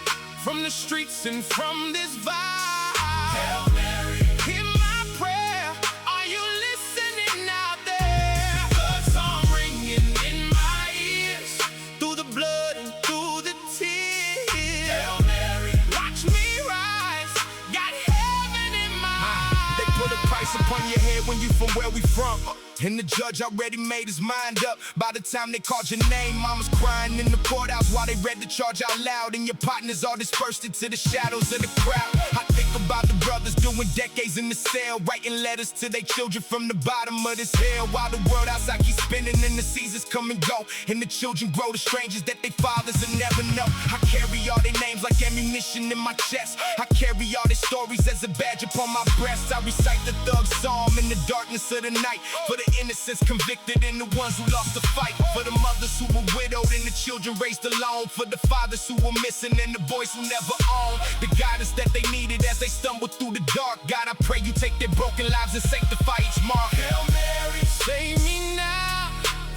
from the streets and from this vibe. Hail Mary, hear my prayer. Are you listening out there? The song ringing in my ears, through the blood and through the tears. Hail Mary, watch me rise, got heaven in my eyes. They put a price upon your head when you from where we from. And the judge already made his mind up. By the time they called your name, mama's crying in the courthouse while they read the charge out loud. And your partners all dispersed into the shadows of the crowd. I think about the brothers doing decades in the cell, writing letters to their children from the bottom of this hell. While the world outside keeps spinning and the seasons come and go, and the children grow to strangers that they fathers will never know. I carry all their names like ammunition in my chest. I carry all their stories as a badge upon my breast. I recite the thug psalm in the darkness of the night, for the innocents convicted and the ones who lost the fight, for the mothers who were widowed and the children raised alone, for the fathers who were missing and the boys who never owned the guidance that they needed as they stumbled through the dark. God, I pray you take their broken lives and sanctify each mark. Hail Mary, save me now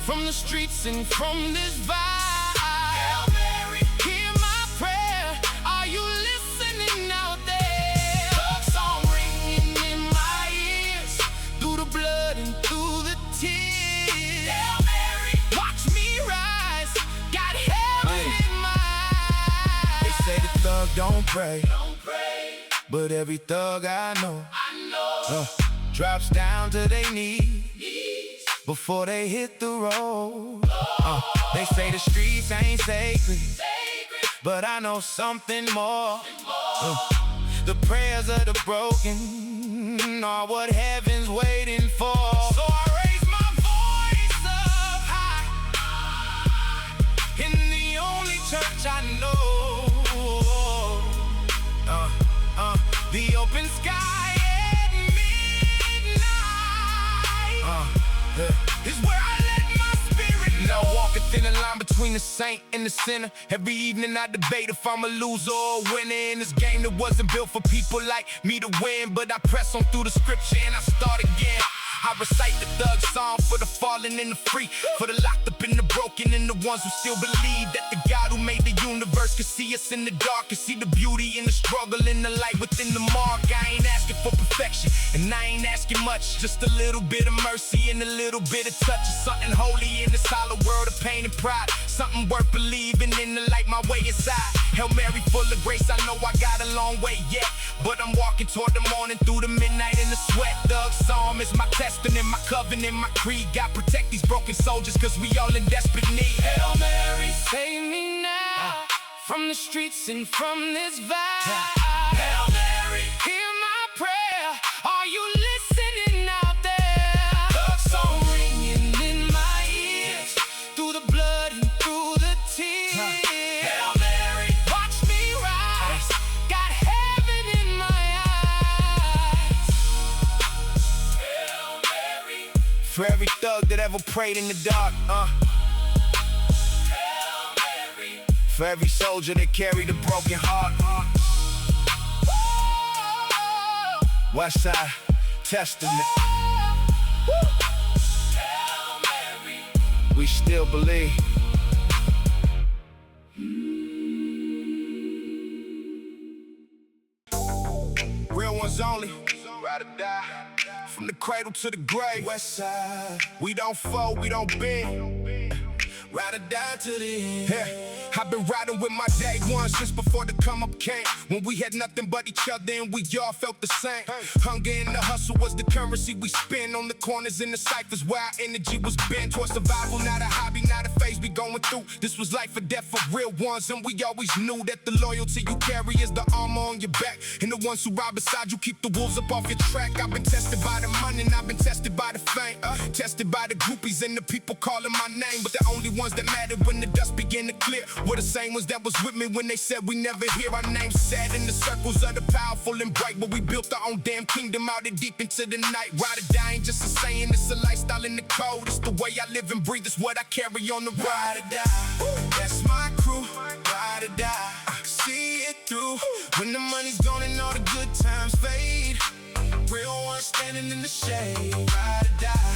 from the streets and from this vibe. Hail Mary, hear my prayer. Are you listening out there? The song ringing in my ears, through the blood and through the tears. Hail Mary, watch me rise, got heaven in my eyes. They say the thug don't pray, but every thug I know drops down to their knees before they hit the road. They say the streets ain't sacred, but I know something more. The prayers of the broken are what heaven's waiting for. So I raise my voice up high in the only church I know. The open sky at midnight is where I let my spirit know. Walking thin a line between the saint and the sinner. Every evening I debate if I'm a loser or a winner in this game that wasn't built for people like me to win. But I press on through the scripture and I start again. I recite the thug song for the fallen and the free, for the locked up and the broken and the ones who still believe that the God who made the universe could see us in the dark, could see the beauty in the struggle and the light within the mark. I ain't asking for perfection and I ain't asking much, just a little bit of mercy and a little bit of touch of something holy in this hollow world of pain and pride, something worth believing in the light my way inside. Hail Mary, full of grace, I know I got a long way yet, but I'm walking toward the morning through the midnight in the sweat. Thug psalm is my testament, my covenant, my creed. God protect these broken soldiers, cause we all in desperate need. Hail Mary, save me now from the streets and from this vibe. Hail Mary, hear my prayer. Are you listening out there? The song ringing in my ears, through the blood and through the tears. Hail Mary, watch me rise, got heaven in my eyes. Hail Mary, for every thug that ever prayed in the dark, Hail Mary, for every soldier that carried a broken heart, Westside Testament. Hail Mary, we still believe. Real ones only, ride or die, from the cradle to the grave. Westside, we don't fold, we don't bend, ride or die to the end. Yeah. I've been riding with my day one since before the come up came, when we had nothing but each other and we all felt the same. Hunger and the hustle was the currency we spent on the corners and the ciphers where our energy was bent towards survival, not a hobby, not a phase we going through. This was life or death for real ones, and we always knew that the loyalty you carry is the armor on your back, and the ones who ride beside you keep the wolves up off your track. I've been tested by the money and I've been tested by the fame, tested by the groupies and the people calling my name, but the only ones that mattered when the dust began in the clear. We're the same ones that was with me when they said we never hear our names said in the circles of the powerful and bright. But we built our own damn kingdom out there deep into the night. Ride or die ain't just a saying, it's a lifestyle in the code. It's the way I live and breathe, it's what I carry on the ride or die. That's my crew, ride or die. See it through when the money's gone and all the good times fade. Real ones standing in the shade, ride or die.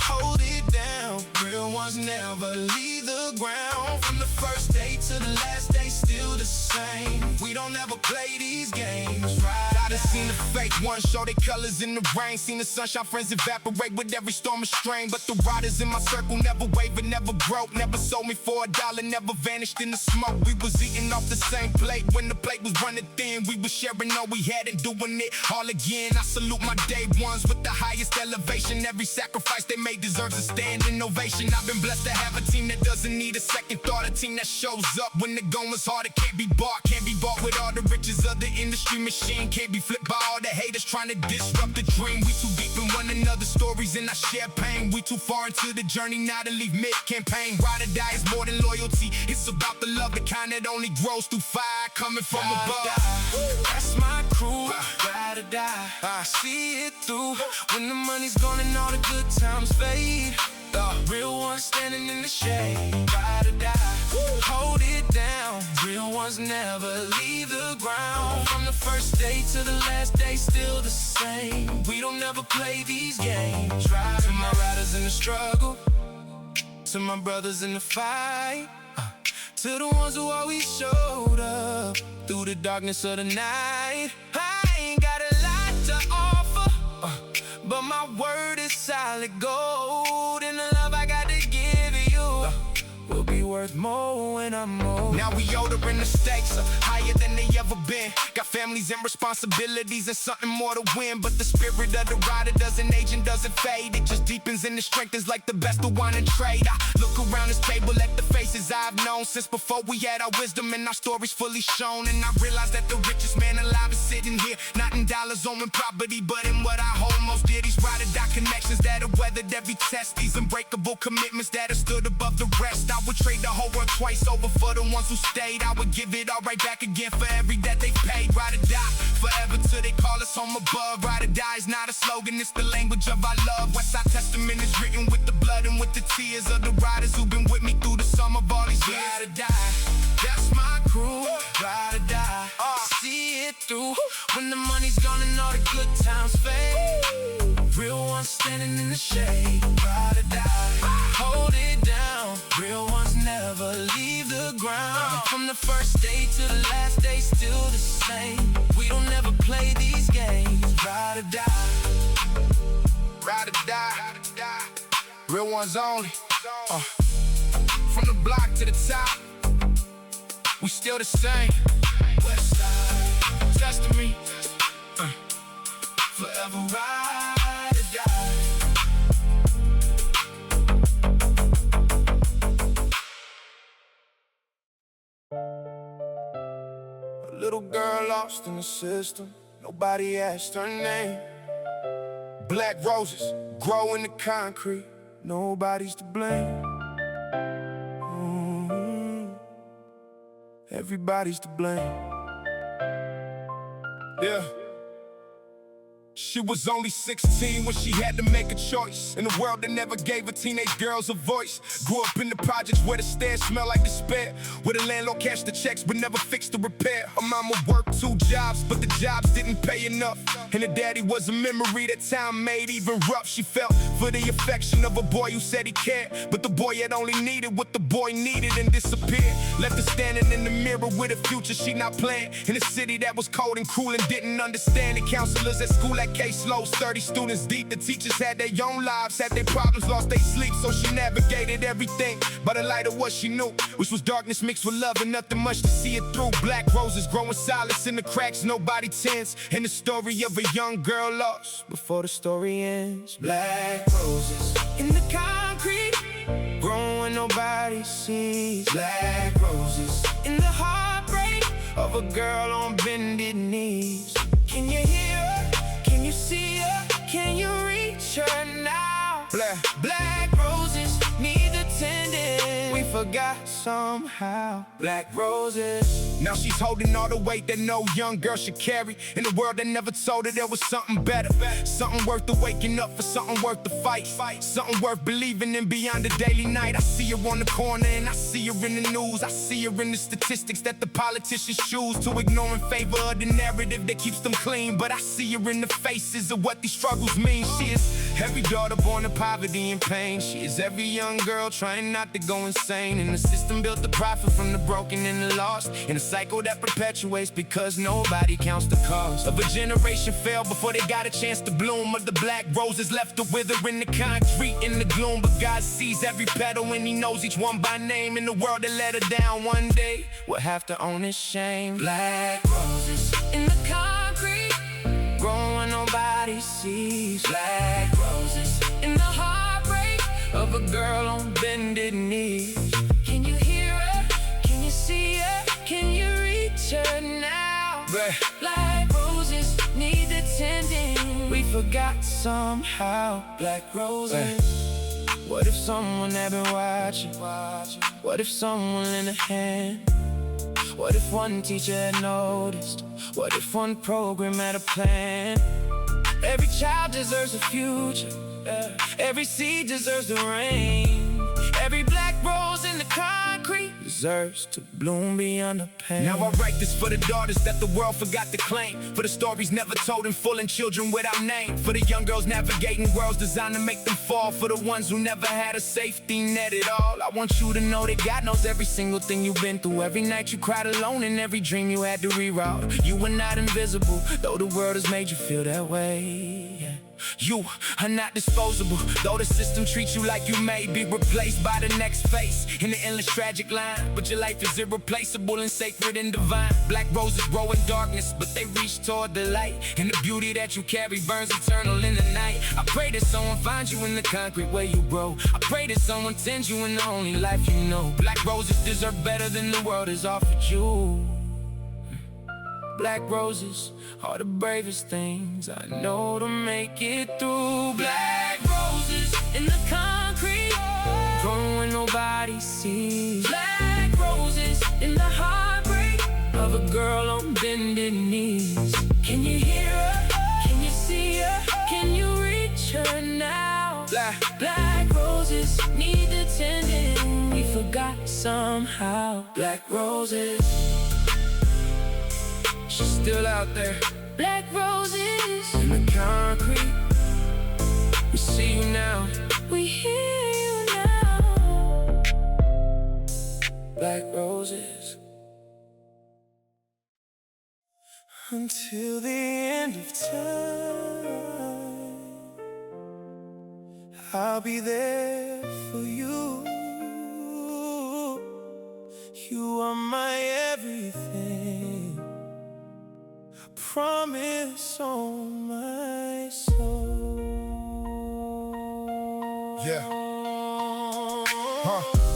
Hold it down, real ones never leave the ground. From the first day to the last day, still the same. We don't ever play these games, ride or die. I done seen the fake ones show their colors in the rain. Seen the sunshine friends evaporate with every storm and strain. But the riders in my circle never wavered, never broke. Never sold me for $1, never vanished in the smoke. We was eating off the same plate when the plate was running thin. We was sharing all we had and doing it all again. I salute my day ones with the highest elevation. Every sacrifice they made deserves a standing ovation. I've been blessed to have a team that doesn't need a second thought. A team that shows up when the going is hard. It can't be bought with all the riches of the industry machine. Can't be flipped by all the haters trying to disrupt the dream. We too deep in one another's stories and I share pain. We too far into the journey now to leave mid-campaign. Ride or die is more than loyalty. It's about the love, the kind that only grows through fire coming from above. That's my crew, ride or die. I see it through when the money's gone and all the good times fade. The real ones standing in the shade, ride or die. Hold it down, real ones never leave the ground. From the first day to the last day, still the same. We don't ever play these games. Ride to my riders in the struggle, to my brothers in the fight, to the ones who always showed up through the darkness of the night. I ain't got a lot to offer, but my word is solid gold. And the love I got to give you will be worth more when I'm old. Now we older and the stakes are higher than they ever been. Got families and responsibilities and something more to win. But the spirit of the rider doesn't age and doesn't fade. It just deepens and the strength is like the best of wine and trade. I look around this table at the faces I've known since before we had our wisdom and our stories fully shown. And I realize that the richest man alive is sitting here, not in dollars owning property, but in what I hold most dear. These ride or die connections that have weathered every test. These unbreakable commitments that have stood above the rest. I would trade the whole world twice over for the ones who stayed. I would give it all right back again for every debt they paid. Ride or die, forever till they call us home above. Ride or die is not a slogan, it's the language of our love. Westside Testament is written with the blood and with the tears of the riders who've been with me through the sum of all these years. Ride or die, that's my crew. Ride or die, see it through when the money's gone and all the good times fade. Real ones standing in the shade. Ride or die, hold it down. Real ones never leave the ground. From the first day to the last day, still the same. We don't ever play these games. Ride or die, ride or die. Real ones only. From the block to the top, we still the same. Westside Testament, forever ride or die. A little girl lost in the system, nobody asked her name. Black roses grow in the concrete, nobody's to blame. Everybody's to blame. Yeah. She was only 16 when she had to make a choice in a world that never gave her teenage girls a voice. Grew up in the projects where the stairs smell like despair, where the landlord cashed the checks but never fixed the repair. Her mama worked 2 jobs, but the jobs didn't pay enough, and her daddy was a memory that time made even rough. She felt for the affection of a boy who said he cared, but the boy had only needed what the boy needed and disappeared. Left her standing in the mirror with a future she not planned, in a city that was cold and cruel and didn't understand it. Counselors at school at caseloads, 30 students deep. The teachers had their own lives, had their problems, lost their sleep. So she navigated everything by the light of what she knew, which was darkness mixed with love and nothing much to see it through. Black roses growing silence in the cracks nobody tends, and the story of a young girl lost before the story ends. Black roses in the concrete, growing nobody sees. Black roses in the heartbreak of a girl on bended knees. Can you hear her? Can you see her? Can you reach her now? Black roses need attending. We forgot somehow. Black roses. Now she's holding all the weight that no young girl should carry. In a world that never told her there was something better. Something worth the waking up for, something worth the fight. Something worth believing in beyond the daily night. I see her on the corner and I see her in the news. I see her in the statistics that the politicians choose to ignore in favor of the narrative that keeps them clean. But I see her in the faces of what these struggles mean. She is every daughter born to poverty and pain. She is every young girl trying not to go insane. And the system built the profit from the broken and the lost, in a cycle that perpetuates because nobody counts the cost of a generation fell before they got a chance to bloom. Of the black roses left to wither in the concrete in the gloom. But God sees every petal and he knows each one by name. In the world that let her down one day will have to own its shame. Black roses in the concrete, growing nobody sees. Black roses in the heartbreak of a girl on bended knees. Can you hear her? Can you see her? Can you reach her now? Black roses need attending. We forgot somehow. Black roses. What if someone had been watching? What if someone lent a hand? What if one teacher had noticed? What if one program had a plan? Every child deserves a future. Every seed deserves the rain. Every black rose in the concrete deserves to bloom beyond the pain. Now I write this for the daughters that the world forgot to claim, for the stories never told in full and children without name, for the young girls navigating worlds designed to make them fall, for the ones who never had a safety net at all. I want you to know that God knows every single thing you've been through, every night you cried alone and every dream you had to reroute. You were not invisible, though the world has made you feel that way. You are not disposable, though the system treats you like you may be replaced by the next face in the endless tragic line. But your life is irreplaceable and sacred and divine. Black roses grow in darkness, but they reach toward the light, and the beauty that you carry burns eternal in the night. I pray that someone finds you in the concrete where you grow. I pray that someone tends you in the only life you know. Black roses deserve better than the world has offered you. Black roses are the bravest things I know to make it through. Black roses in the concrete, growing nobody sees. Black roses in the heartbreak of a girl on bended knees. Can you hear her? Can you see her? Can you reach her now? Black roses need attending. We forgot somehow. Black roses, she's still out there. Black roses in the concrete. We see you now. We hear you now. Black roses. Until the end of time, I'll be there for you. You are my everything. Promise on my soul. Yeah.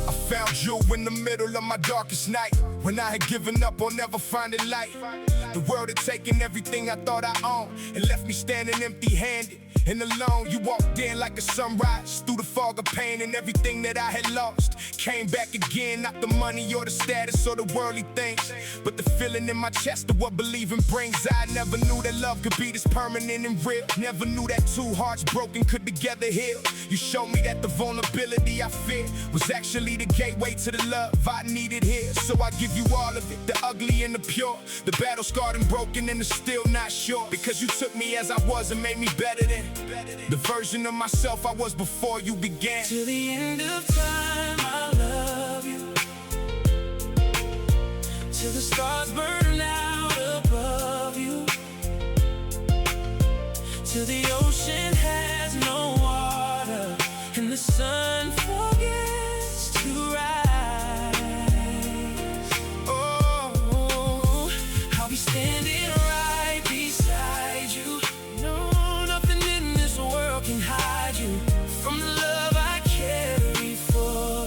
I found you in the middle of my darkest night, when I had given up on never finding light. The world had taken everything I thought I owned and left me standing empty-handed and alone. You walked in like a sunrise through the fog of pain, and everything that I had lost came back again. Not the money or the status or the worldly things, but the feeling in my chest of what believing brings. I never knew that love could be this permanent and real. Never knew that two hearts broken could together heal. You showed me that the vulnerability I feared was actually the gateway to the love I needed here. So I give you all of it, the ugly and the pure, the battle scarred and broken and the still not sure. Because you took me as I was and made me better than the version of myself I was before you began. Till the end of time, I love you. Till the stars burn out above you. Till the ocean has no water and the sun forgets to rise. Oh, I'll be standing right beside you. No, nothing in this world can hide you from the love I carry for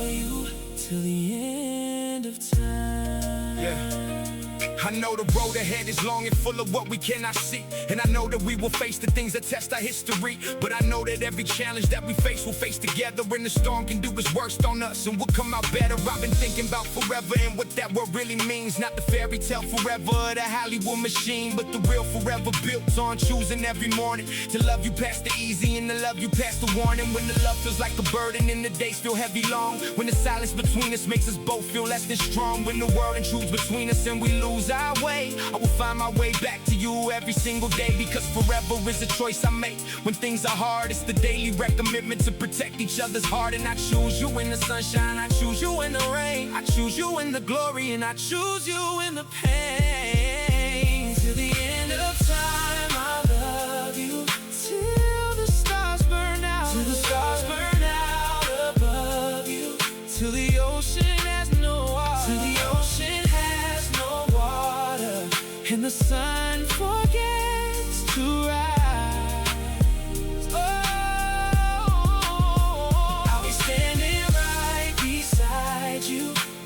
I know the road ahead is long and full of what we cannot see, and I know that we will face the things that test our history. But I know that every challenge that we face, we'll face together, and the storm can do its worst on us, and we'll come out better. I've been thinking about forever and what that word really means. Not the fairy tale forever or the Hollywood machine, but the real forever built on choosing every morning to love you past the easy and to love you past the warning. When the love feels like a burden and the days feel heavy long, when the silence between us makes us both feel less than strong, when the world intrudes between us and we lose our way, I will find my way back to you every single day, because forever is a choice I make. When things are hard, it's the daily recommitment to protect each other's heart. And I choose you in the sunshine, I choose you in the rain, I choose you in the glory, and I choose you in the pain. Till the end of time, I love you. Till the stars burn out, till the stars burn out above you. Till the ocean has no water, till the ocean has no water, and the sun forgets to rise.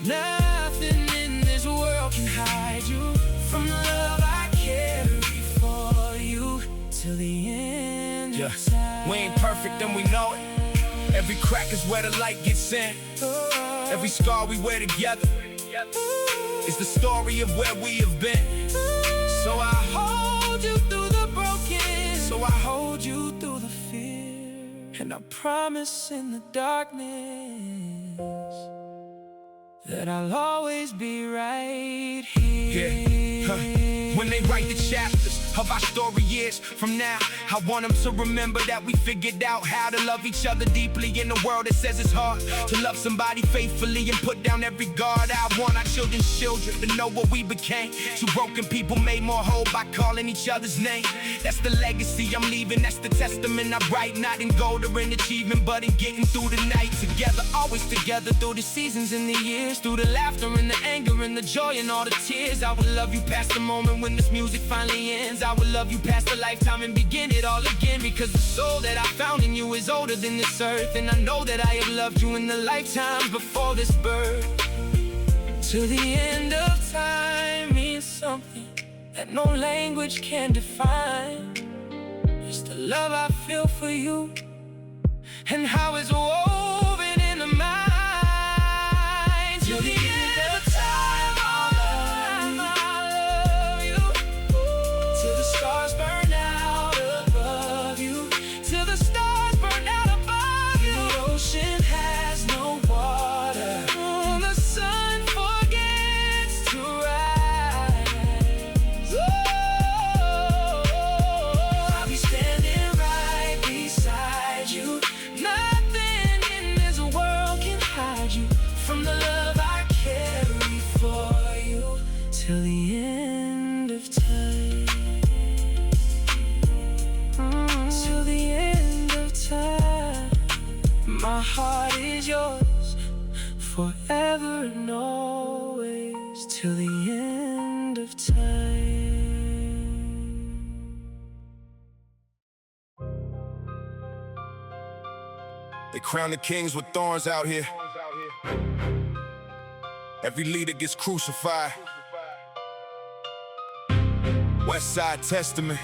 Nothing in this world can hide you from the love I carry for you till the end of time. We ain't perfect and we know it. Every crack is where the light gets in. Every scar we wear together is the story of where we have been. So I hold you through the broken, so I hold you through the fear, and I promise in the darkness that I'll always be right here. When they write the chapters of our story years from now, I want them to remember that we figured out how to love each other deeply in a world that says it's hard to love somebody faithfully and put down every guard. I want our children's children to know what we became. Two broken people made more whole by calling each other's name. That's the legacy I'm leaving, that's the testament I write. Not in gold or in achievement, but in getting through the night together. Always together through the seasons and the years, through the laughter and the anger and the joy and all the tears. I will love you past the moment when this music finally ends. I will love you past the lifetime and begin it all again, because the soul that I found in you is older than this earth, and I know that I have loved you in the lifetimes before this birth. Till the end of time means something that no language can define. It's the love I feel for you and how it's woven in the mind. Till the end of time, I love you. Till the stars burn out above you. Till the stars burn out above you. The ocean has no water. The sun forgets to rise. I'll be standing right beside you. Nothing in this world can hide you from the love I carry for you till the end of time. Till the end of time. My heart is yours forever and always till the end of time. They crown the kings with thorns out here. Every leader gets crucified. Westside Testament.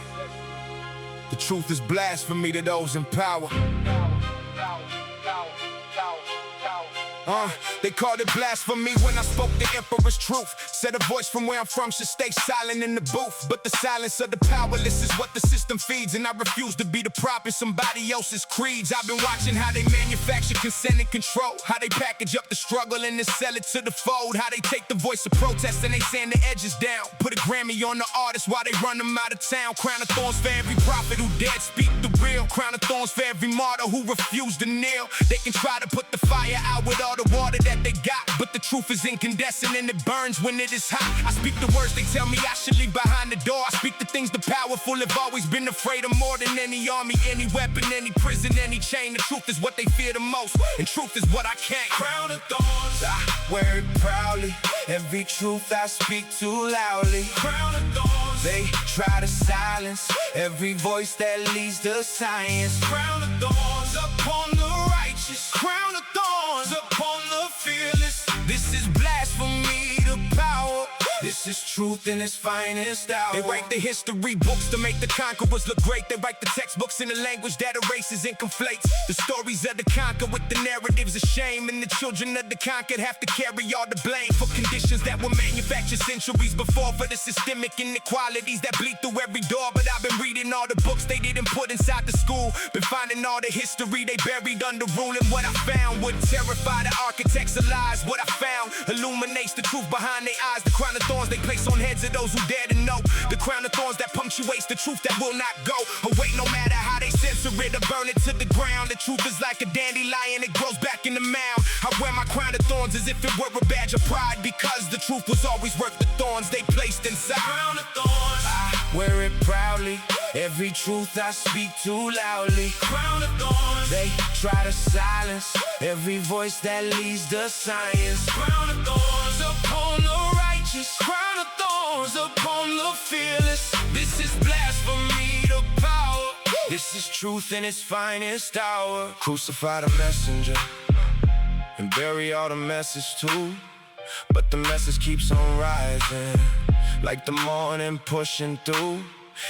The truth is blasphemy to those in power. They called it blasphemy when I spoke the emperor's truth. Said a voice from where I'm from should stay silent in the booth. But the silence of the powerless is what the system feeds, and I refuse to be the prop in somebody else's creeds. I've been watching how they manufacture consent and control, how they package up the struggle and then sell it to the fold, how they take the voice of protest and they sand the edges down, put a Grammy on the artist while they run them out of town. Crown of thorns for every prophet who dared speak the real. Crown of thorns for every martyr who refused to kneel. They can try to put the fire out with all the water that they got, but the truth is incandescent and it burns when it is hot. I speak the words they tell me I should leave behind the door. I speak the things the powerful have always been afraid of more than any army, any weapon, any prison, any chain. The truth is what they fear the most, and truth is what I can't. Crown of thorns, I wear it proudly. Every truth I speak too loudly. Crown of thorns, they try to silence every voice that leads to science. Crown of thorns upon the righteous. Crown of thorns upon the fearless. This is blasphemy to power. This This is truth in its finest hour. They write the history books to make the conquerors look great. They write the textbooks in a language that erases and conflates the stories of the conquered with the narratives of shame. And the children of the conquered have to carry all the blame for conditions that were manufactured centuries before, for the systemic inequalities that bleed through every door. But I've been reading all the books they didn't put inside the school, been finding all the history they buried under rule. And what I found would terrify the architects of lies. What I found illuminates the truth behind their eyes. The crown of thorns they place on heads of those who dare to know. The crown of thorns that punctuates the truth that will not go away, no matter how they censor it or burn it to the ground. The truth is like a dandelion, it grows back in the mound. I wear my crown of thorns as if it were a badge of pride, because the truth was always worth the thorns they placed inside. Crown of thorns, I wear it proudly. Every truth I speak too loudly. Crown of thorns, they try to silence every voice that leads to science. Crown of thorns upon the righteous. Crown of thorns upon the fearless. This is blasphemy to power. This is truth in its finest hour. Crucify the messenger and bury all the message too. But the message keeps on rising, like the morning pushing through.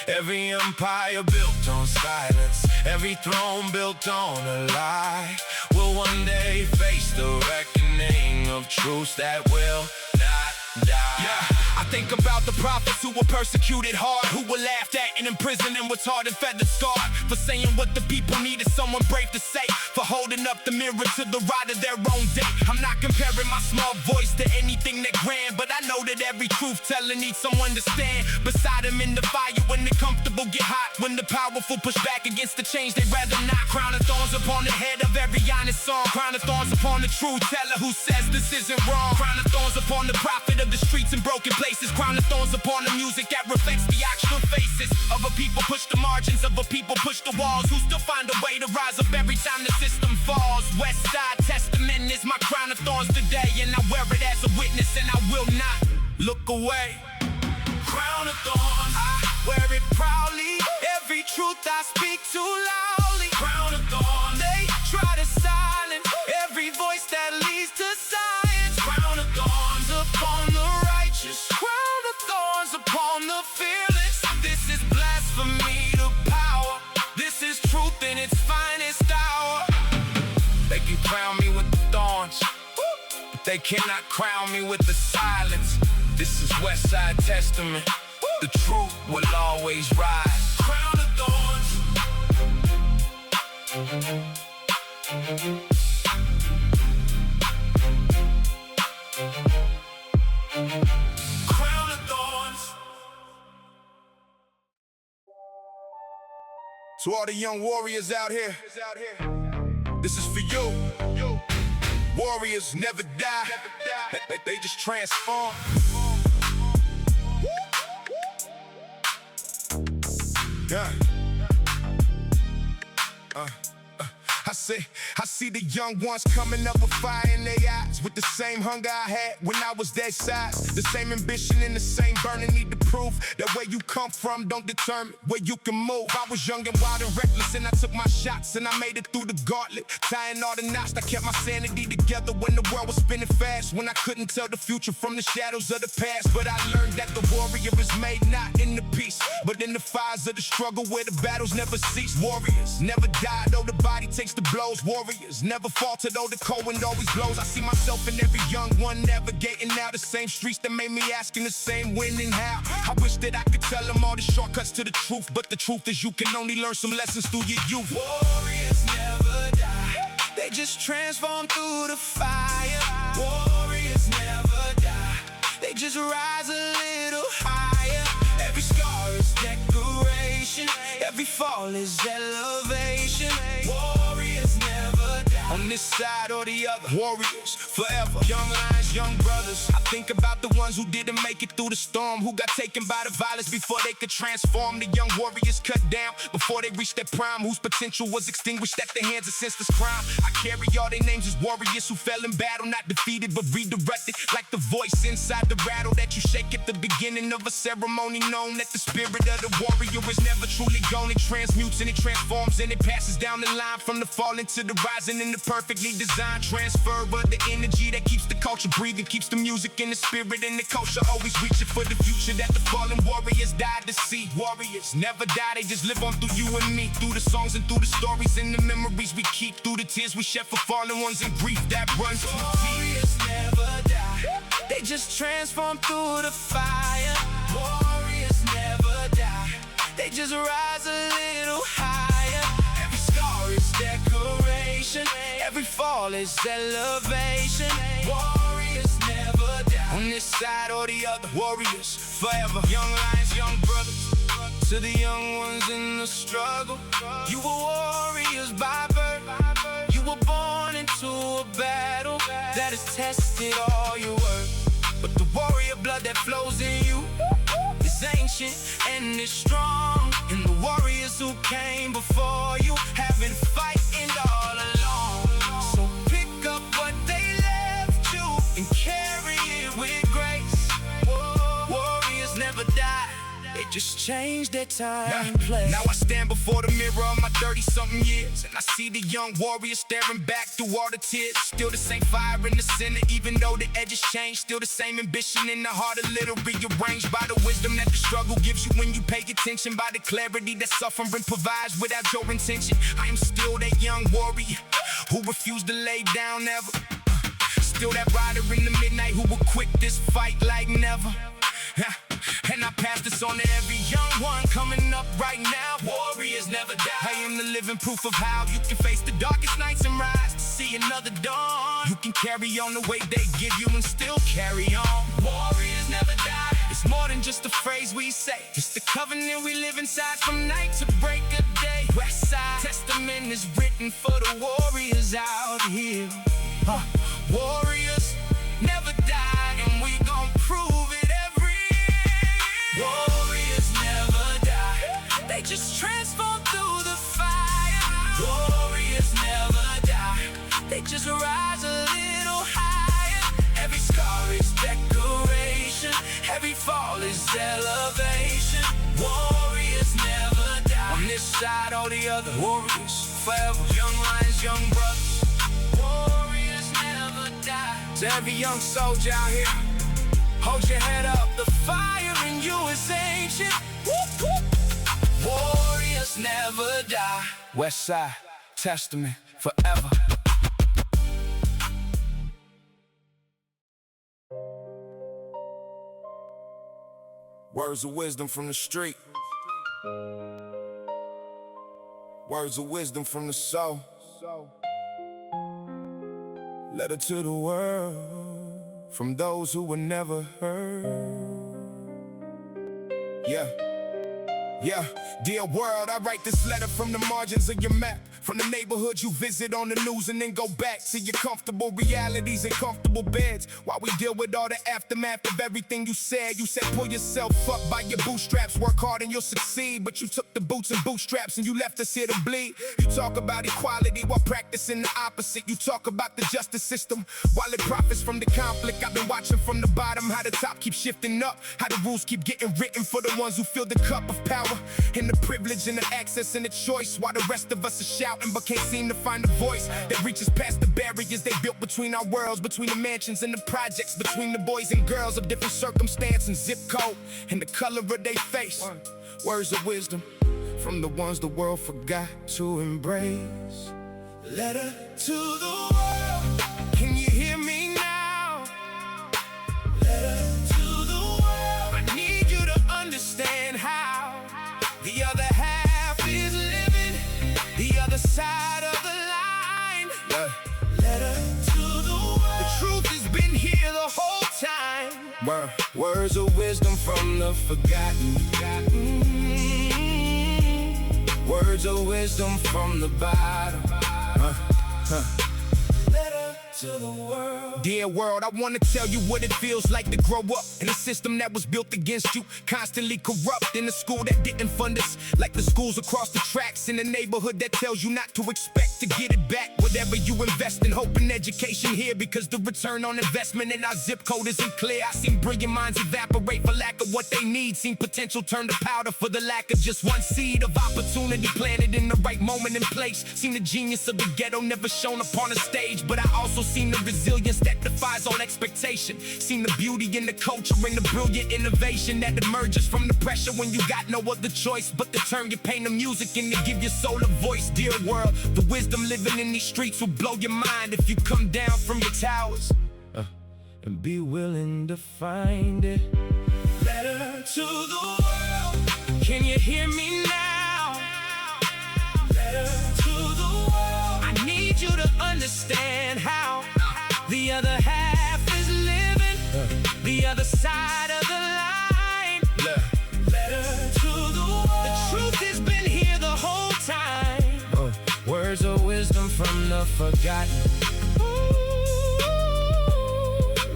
Every empire built on silence, every throne built on a lie, will one day face the reckoning of truths that will not die. Yeah. I think about the prophets who were persecuted hard, who were laughed at and imprisoned and was hard and feathered scarred, for saying what the people needed someone brave to say, for holding up the mirror to the ride of their own day. I'm not comparing my small voice to anything that grand, but I know that every truth teller needs someone to stand beside him in the fire when the comfortable get hot, when the powerful push back against the change they'd rather not. Crown of thorns upon the head of every honest song. Crown of thorns upon the truth teller who says this isn't wrong. Crown of thorns upon the prophet of the streets and broken places. Crown of thorns upon the music that reflects the actual faces of a people push the margins, of a people push the walls, who still find a way to rise up every time the system falls. Westside Testament is my crown of thorns today, and I wear it as a witness and I will not look away. Crown of thorns, I wear it proudly. Every truth I speak too loudly. Crown of thorns, they try to silence every voice that leads to science. Crown of thorns upon the righteous. Crown of thorns upon the fearless. This is blasphemy to power. This is truth in its finest hour. They can crown me with the thorns, but they cannot crown me with the silence. This is Westside Testament. The truth will always rise. Crown of thorns. Crown of thorns. To all the young warriors out here, this is for you. Warriors never die, they just transform. Yeah. I see the young ones coming up with fire in their eyes, with the same hunger I had when I was that size, the same ambition and the same burning need to prove that where you come from don't determine where you can move. I was young and wild and reckless, and I took my shots and I made it through the gauntlet, tying all the knots. I kept my sanity together when the world was spinning fast, when I couldn't tell the future from the shadows of the past. But I learned that the warrior is made not in the peace, but in the fires of the struggle where the battles never cease. Warriors never die though the body takes the blows. Warriors never falter though the cold wind always blows. I see myself in every young one navigating now the same streets that made me asking the same when and how. I wish that I could tell them all the shortcuts to the truth, but the truth is you can only learn some lessons through your youth. Warriors never die, they just transform through the fire. Warriors never die, they just rise a little higher. Every scar is decoration, every fall is elevation. Warriors never die, on this side or the other. Warriors forever, young lions, young brothers. I think about the ones who didn't make it through the storm, who got taken by the violence before they could transform. The young warriors cut down before they reached their prime, whose potential was extinguished at the hands of senseless crime. I carry all their names as warriors who fell in battle, not defeated but redirected, like the voice inside the rattle that you shake at the beginning of a ceremony, known that the spirit of the warrior is never truly gone. It transmutes and it transforms and it passes down the line from the falling to the rising in the perfect perfectly designed transfer of the energy that keeps the culture breathing, keeps the music and the spirit and the culture always reaching for the future that the fallen warriors died to see. Warriors never die, they just live on through you and me, through the songs and through the stories and the memories we keep, through the tears we shed for fallen ones and grief that runs through. Warriors never die, they just transform through the fire. Warriors never die, they just rise a little higher. Every scar is decoration, every fall is elevation. Warriors never die, on this side or the other. Warriors forever. Young lions, young brothers, to the young ones in the struggle. You were warriors by birth, you were born into a battle that has tested all your worth. But the warrior blood that flows in you is ancient and is strong. And the warriors who came before you have been fighting all along. So pick up what they left you and carry it with grace. Warriors never die, they just change their time and place. Now I stand before the mirror of my 30-something years, and I see the young warrior staring back through all the tears. Still the same fire in the center, even though the edges change. Still the same ambition in the heart, a little rearranged by the wisdom that the struggle gives you when you pay attention, by the clarity that suffering provides without your intention. I am still that young warrior who refused to lay down ever. Still that rider in the midnight who will quit this fight like never. And I pass this on to every young one coming up right now. Warriors never die. I am the living proof of how you can face the darkest nights and rise to see another dawn. You can carry on the way they give you and still carry on. Warriors never die, it's more than just a phrase we say. It's the covenant we live inside from night to break of day. Westside Testament is written for the warriors out here. Warriors never die, and we gon' prove it every year. Warriors never die, they just transform through the fire. Warriors never die, they just rise a little higher. Every scar is decoration, every fall is elevation. Warriors never die, on this side or the other. Warriors forever. Young lions, young brothers, warriors never die. To every young soldier out here, hold your head up, the fire in you is ancient. Whoop, whoop. Warriors never die. Westside Testament forever. Words of wisdom from the street, words of wisdom from the soul. Letter to the world from those who were never heard. Yeah, dear world, I write this letter from the margins of your map, from the neighborhood you visit on the news and then go back to your comfortable realities and comfortable beds while we deal with all the aftermath of everything you said. You said pull yourself up by your bootstraps, work hard and you'll succeed, but you took the boots and bootstraps and you left us here to bleed. You talk about equality while practicing the opposite. You talk about the justice system while it profits from the conflict. I've been watching from the bottom how the top keeps shifting up, how the rules keep getting written for the ones who fill the cup of power and the privilege and the access and the choice, while the rest of us are shouting but can't seem to find a voice that reaches past the barriers they built between our worlds, between the mansions and the projects, between the boys and girls of different circumstance and zip code and the color of their face. Words of wisdom from the ones the world forgot to embrace. Letter to the world, can you hear me now? Letter to the world, I need you to understand how the other half is living, the other side of the line. Letter to the world, the truth has been here the whole time. Words of wisdom from the forgotten. Words of wisdom from the bottom. Letter to the world. Dear world, I wanna tell you what it feels like to grow up in a system that was built against you, constantly corrupt, in a school that didn't fund us, like the schools across the tracks, in a neighborhood that tells you not to expect to get it back. Whatever you invest in, hope in education here, because the return on investment in our zip code isn't clear. I seen brilliant minds evaporate for lack of what they need, seen potential turn to powder for the lack of just one seed of opportunity planted in the right moment and place. Seen the genius of the ghetto never shown upon a stage, but I also seen the resilience that defies all expectation. Seen the beauty in the culture and the brilliant innovation that emerges from the pressure when you got no other choice but to turn your pain to music and to give your soul a voice. Dear world, the wisdom living in these streets will blow your mind if you come down from your towers and be willing to find it. Letter to the world. Can you hear me now? Letter to the world. I need you to understand how the other half is living, the other side of the line. Letter to the world. The truth has been here the whole time. Words of wisdom from the forgotten.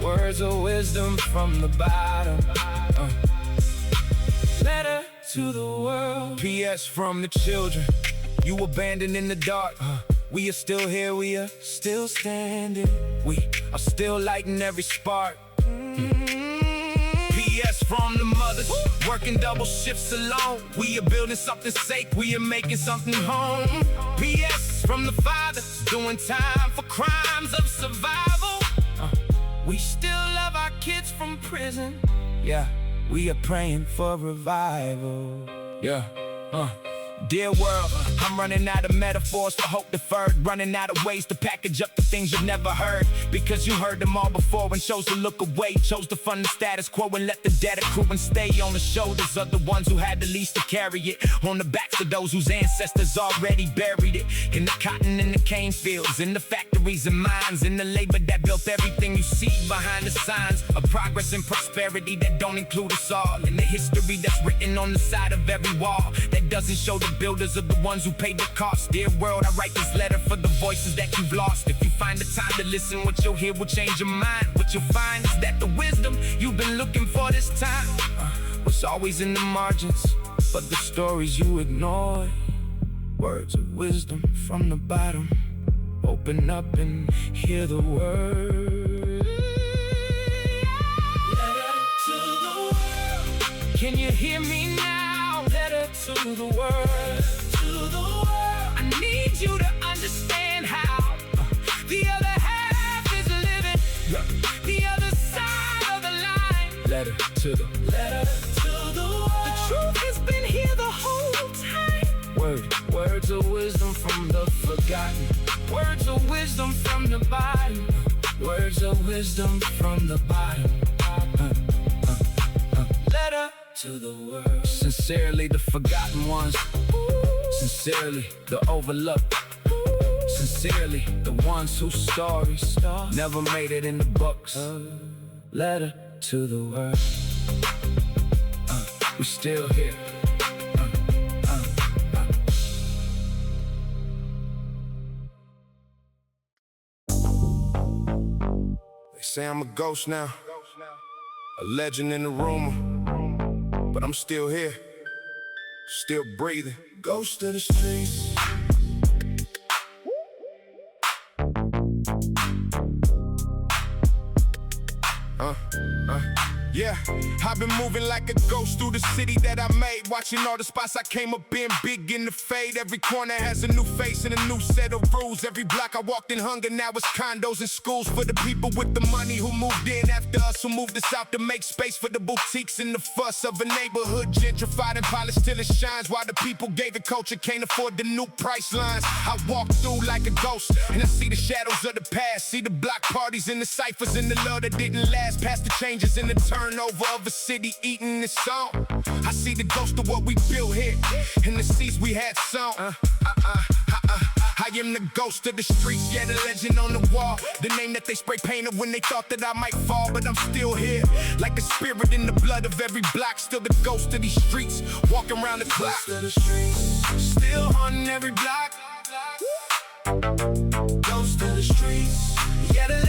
Words of wisdom from the bottom. Letter to the world. PS from the children. You abandoned in the dark. We are still here, we are still standing. We are still lighting every spark. PS from the mothers, working double shifts alone. We are building something safe, we are making something home. PS from the fathers, doing time for crimes of survival. We still love our kids from prison. Yeah, we are praying for revival. Yeah, Dear world, I'm running out of metaphors for hope deferred, running out of ways to package up the things you've never heard, because you heard them all before and chose to look away, chose to fund the status quo and let the debt accrue and stay on the shoulders of the ones who had the least to carry it, on the backs of those whose ancestors already buried it, in the cotton and the cane fields, in the factories and mines, in the labor that built everything you see behind the signs of progress and prosperity that don't include us all, in the history that's written on the side of every wall that doesn't show the builders of the ones who paid the cost. Dear world, I write this letter for the voices that you've lost. If you find the time to listen, what you'll hear will change your mind. What you'll find is that the wisdom you've been looking for this time was always in the margins, but the stories you ignored. Words of wisdom from the bottom. Open up and hear the word. Letter to the world. Can you hear me now? Letter to the world. I need you to understand how the other half is living, the other side of the line. Letter to the world. The truth has been here the whole time. Words of wisdom from the forgotten. Words of wisdom from the bottom. Words of wisdom from the bottom. Letter To the world. Sincerely the forgotten ones. Sincerely the overlooked. Sincerely the ones whose stories never made it in the books. Letter to the world. We're still here. They say I'm a ghost now, a legend in the rumor, but I'm still here, still breathing. Ghost of the streets. Yeah, I've been moving like a ghost through the city that I made, watching all the spots I came up in, big in the fade. Every corner has a new face and a new set of rules. Every block I walked in hunger, now it's condos and schools for the people with the money who moved in after us, who moved us out to make space for the boutiques and the fuss of a neighborhood gentrified and polished till it shines, while the people gave it culture can't afford the new price lines. I walk through like a ghost and I see the shadows of the past, see the block parties and the ciphers and the love that didn't last, past the changes and the turnover of a city eating its own. I see the ghost of what we built here and the seeds we had sown. I am the ghost of the streets, yeah, the legend on the wall, the name that they spray painted when they thought that I might fall. But I'm still here, like a spirit in the blood of every block, still the ghost of these streets, walking around the clock, still haunting every block. Ghost of the streets, yeah, the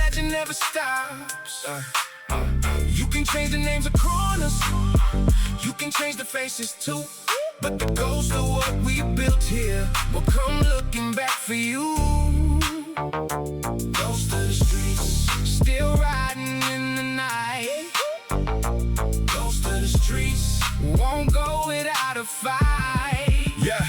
never stops. You can change the names of corners, you can change the faces too, but the ghost of what we built here will come looking back for you. Ghost of the streets, still riding in the night. Ghost of the streets, won't go without a fight. Yeah.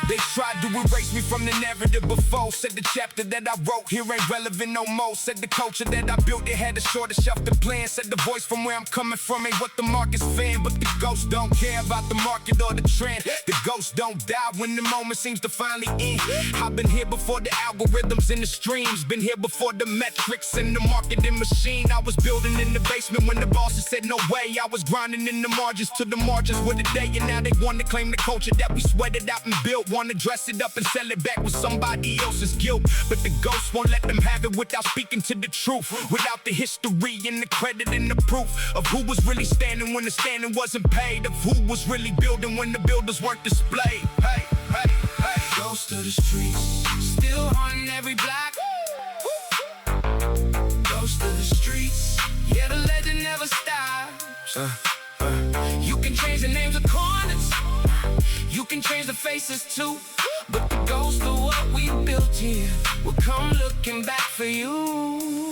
They tried to erase me from the narrative before. Said the chapter that I wrote here ain't relevant no more. Said the culture that I built, it had a shorter shelf to plan. Said the voice from where I'm coming from ain't what the market's fan. But the ghosts don't care about the market or the trend. The ghosts don't die when the moment seems to finally end. I've been here before the algorithms and the streams. Been here before the metrics and the marketing machine. I was building in the basement when the bosses said no way. I was grinding in the margins to the margins with a day. And now they want to claim the culture that we sweated out and built. Want to dress it up and sell it back with somebody else's guilt. But the ghosts won't let them have it without speaking to the truth, without the history and the credit and the proof of who was really standing when the standing wasn't paid, of who was really building when the builders weren't displayed. Hey, hey, hey. Ghost of the streets, still haunting every block. Ghost of the streets, yeah, the legend never stops. You can change the names of corners, you can change the faces too, but the ghost of what we built here will come looking back for you.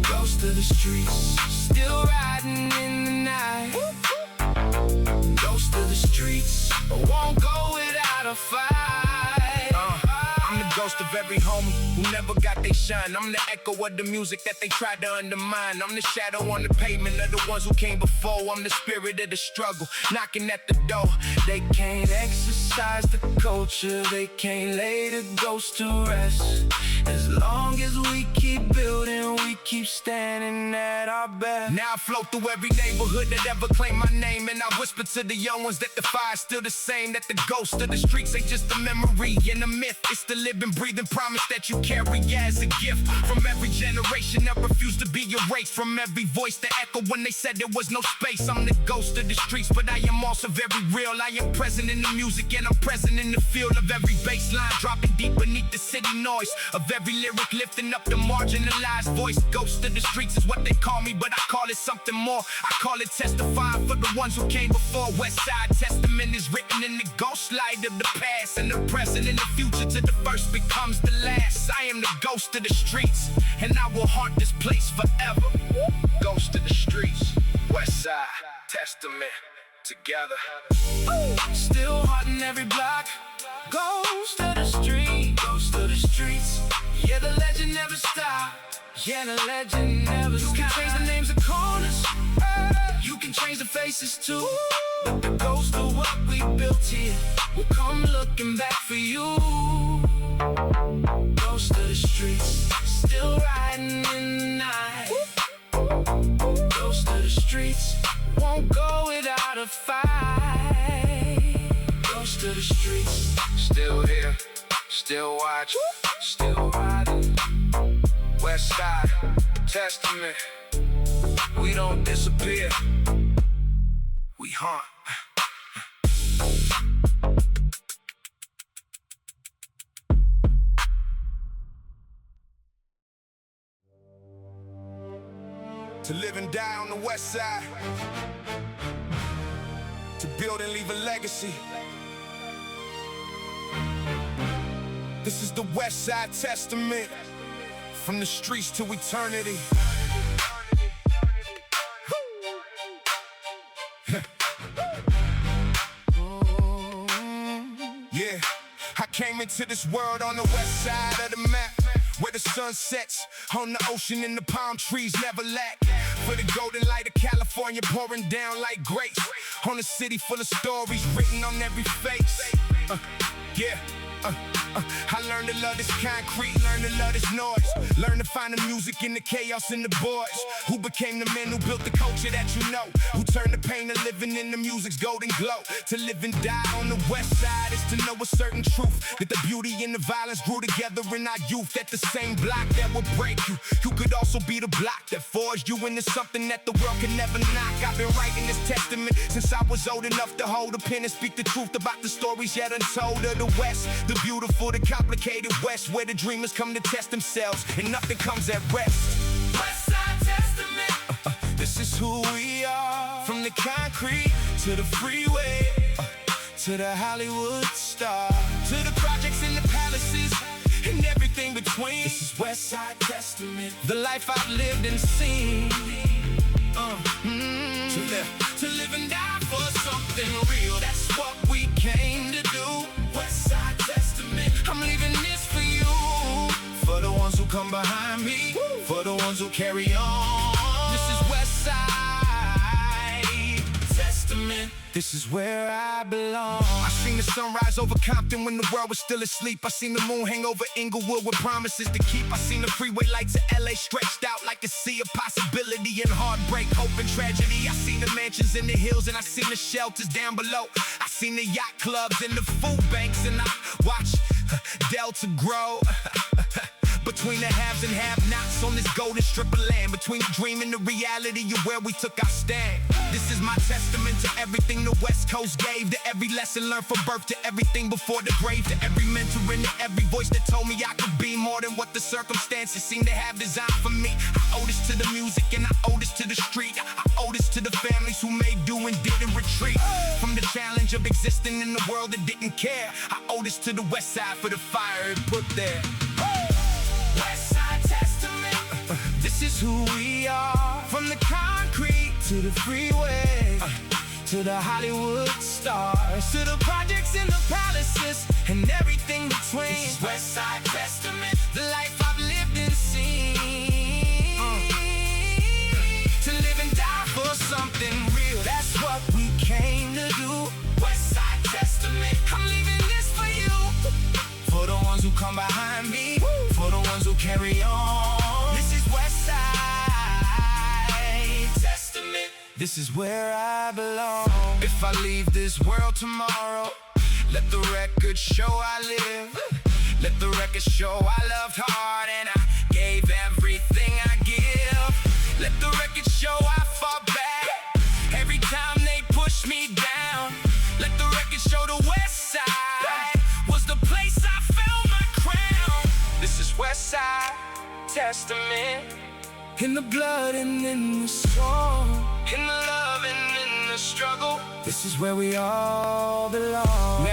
Ghost of the streets, still riding in the night. Ghost of the streets, won't go without a fight. I'm the ghost of every homie who never got they shine. I'm the echo of the music that they tried to undermine. I'm the shadow on the pavement of the ones who came before. I'm the spirit of the struggle, knocking at the door. They can't exercise the culture, they can't lay the ghost to rest. As long as we keep building, we keep standing at our best. Now I flow through every neighborhood that ever claimed my name, and I whisper to the young ones that the fire's still the same. That the ghost of the streets ain't just a memory and a myth. It's the living, breathing promise that you carry as a gift from every generation that refused to be erased, from every voice that echoed when they said there was no space. I'm the ghost of the streets, but I am also very real. I am present in the music and I'm present in the field of every bass line dropping deep beneath the city noise, of every lyric lifting up the marginalized voice. Ghost of the streets is what they call me, but I call it something more. I call it testifying for the ones who came before. Westside Testament is written in the ghost light of the past and the present and the future, till the first becomes the last. I am the ghost of the streets, and I will haunt this place forever. Ghost of the streets, Westside Testament, together. Still haunting every block. Ghost of the street, ghost of the streets. Yeah, the legend never stops. Yeah, the legend never stops. You can change the names of corners, you can change the faces too, but the ghost of what we built here will come looking back for you. Ghost of the streets, still riding in the night. Ghost of the streets, won't go without a fight. Ghost of the streets, Still here, still watch, still riding. Westside Testament, we don't disappear, we haunt. To live and die on the west side, to build and leave a legacy. This is the Westside Testament, from the streets to eternity. Yeah, I came into this world on the west side of the map, where the sun sets on the ocean and the palm trees never lack. For the golden light of California pouring down like grapes, on a city full of stories written on every face. I learned to love this concrete, learned to love this noise, learned to find the music in the chaos and the boys, who became the men who built the culture that you know, who turned the pain of living in the music's golden glow. To live and die on the west side is to know a certain truth, that the beauty and the violence grew together in our youth. At the same block that would break you, you could also be the block that forged you into something that the world can never knock. I've been writing this testament since I was old enough to hold a pen and speak the truth about the stories yet untold of the West, the beautiful for the complicated West, where the dreamers come to test themselves and nothing comes at rest. Westside Testament. This is who we are. From the concrete to the freeway, to the Hollywood star, to the projects and the palaces and everything between. This is Westside Testament, the life I've lived and seen. To live and die for something real, that's what we came to do. Westside Testament, I'm leaving this for you, for the ones who come behind me, for the ones who carry on. This is Westside Testament. This is where I belong. I seen the sunrise over Compton when the world was still asleep. I seen the moon hang over Inglewood with promises to keep. I seen the freeway lights of LA stretched out like a sea of possibility and heartbreak, hope and tragedy. I seen the mansions in the hills and I seen the shelters down below. I seen the yacht clubs and the food banks, and I watched Delta grow. Between the haves and have-nots on this golden strip of land, between the dream and the reality of where we took our stand. This is my testament to everything the West Coast gave, to every lesson learned from birth, to everything before the grave, to every mentor and to every voice that told me I could be more than what the circumstances seem to have designed for me. I owe this to the music and I owe this to the street. I owe this to the families who made do and didn't retreat from the challenge of existing in a world that didn't care. I owe this to the West Side for the fire it put there. Westside Testament. This is who we are. From the concrete to the freeway, to the Hollywood stars, to the projects and the palaces and everything between. This is Westside Testament, the life I've lived and seen. To live and die for something real, that's what we came to do. Westside Testament, I'm leaving this for you, for the ones who come behind me, for the ones who carry on. This is Westside Testament. This is where I belong. If I leave this world tomorrow, let the record show I live. Let the record show I loved hard and I gave everything I give. Let the record show I fought back every time they pushed me down. Let the record show the West Side was the place I found my crown. This is Westside Testament. In the blood and in the song, in the love and in the struggle, this is where we all belong.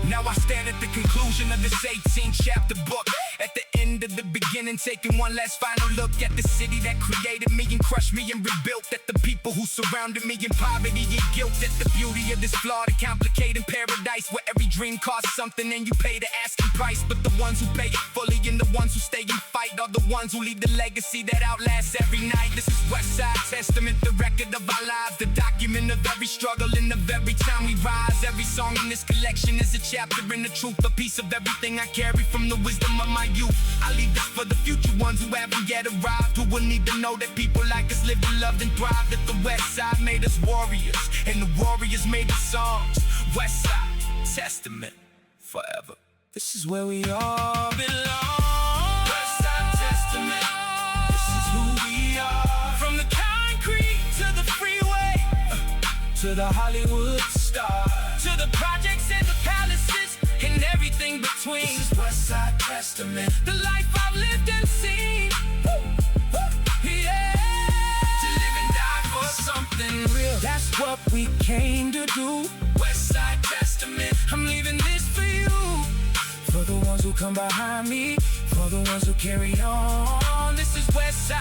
Now I stand at the conclusion of this 18-chapter book. At the end of the beginning, taking one last final look at the city that created me and crushed me and rebuilt. At the people who surrounded me in poverty and guilt. At the beauty of this flawed and complicated paradise, where every dream costs something and you pay the asking price. But the ones who pay it fully and the ones who stay and fight are the ones who leave the legacy that outlasts every night. This is Westside Testament, the record of our lives, the document of every struggle and of every time we rise. Every song in this collection is a chapter in the truth, a piece of everything I carry from the wisdom of my youth. I leave this for the future ones who haven't yet arrived, who will need to know that people like us lived and loved and thrived. That the West Side made us warriors and the warriors made us songs. Westside Testament forever. This is where we all belong. Westside Testament. This is who we are. From the concrete to the freeway, to the Hollywood star, to the projects and the palaces and everything between. This is Westside Testament, the life I've lived and seen. Yeah. To live and die for something real, that's what we came to do. Westside Testament, I'm leaving this for you, for the ones who come behind me, for the ones who carry on. This is Westside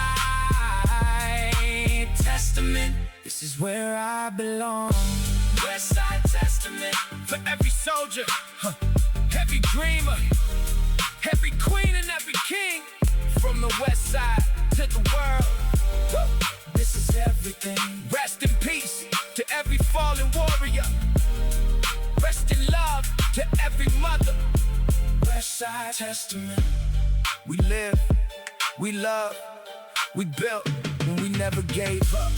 Testament. This is where I belong. Westside Testament, for every soldier, every dreamer, every queen and every king, from the West Side to the world. this is everything. Rest in peace to every fallen warrior. Rest in love to every mother. Westside Testament, We live, we love, we built, and we never gave up.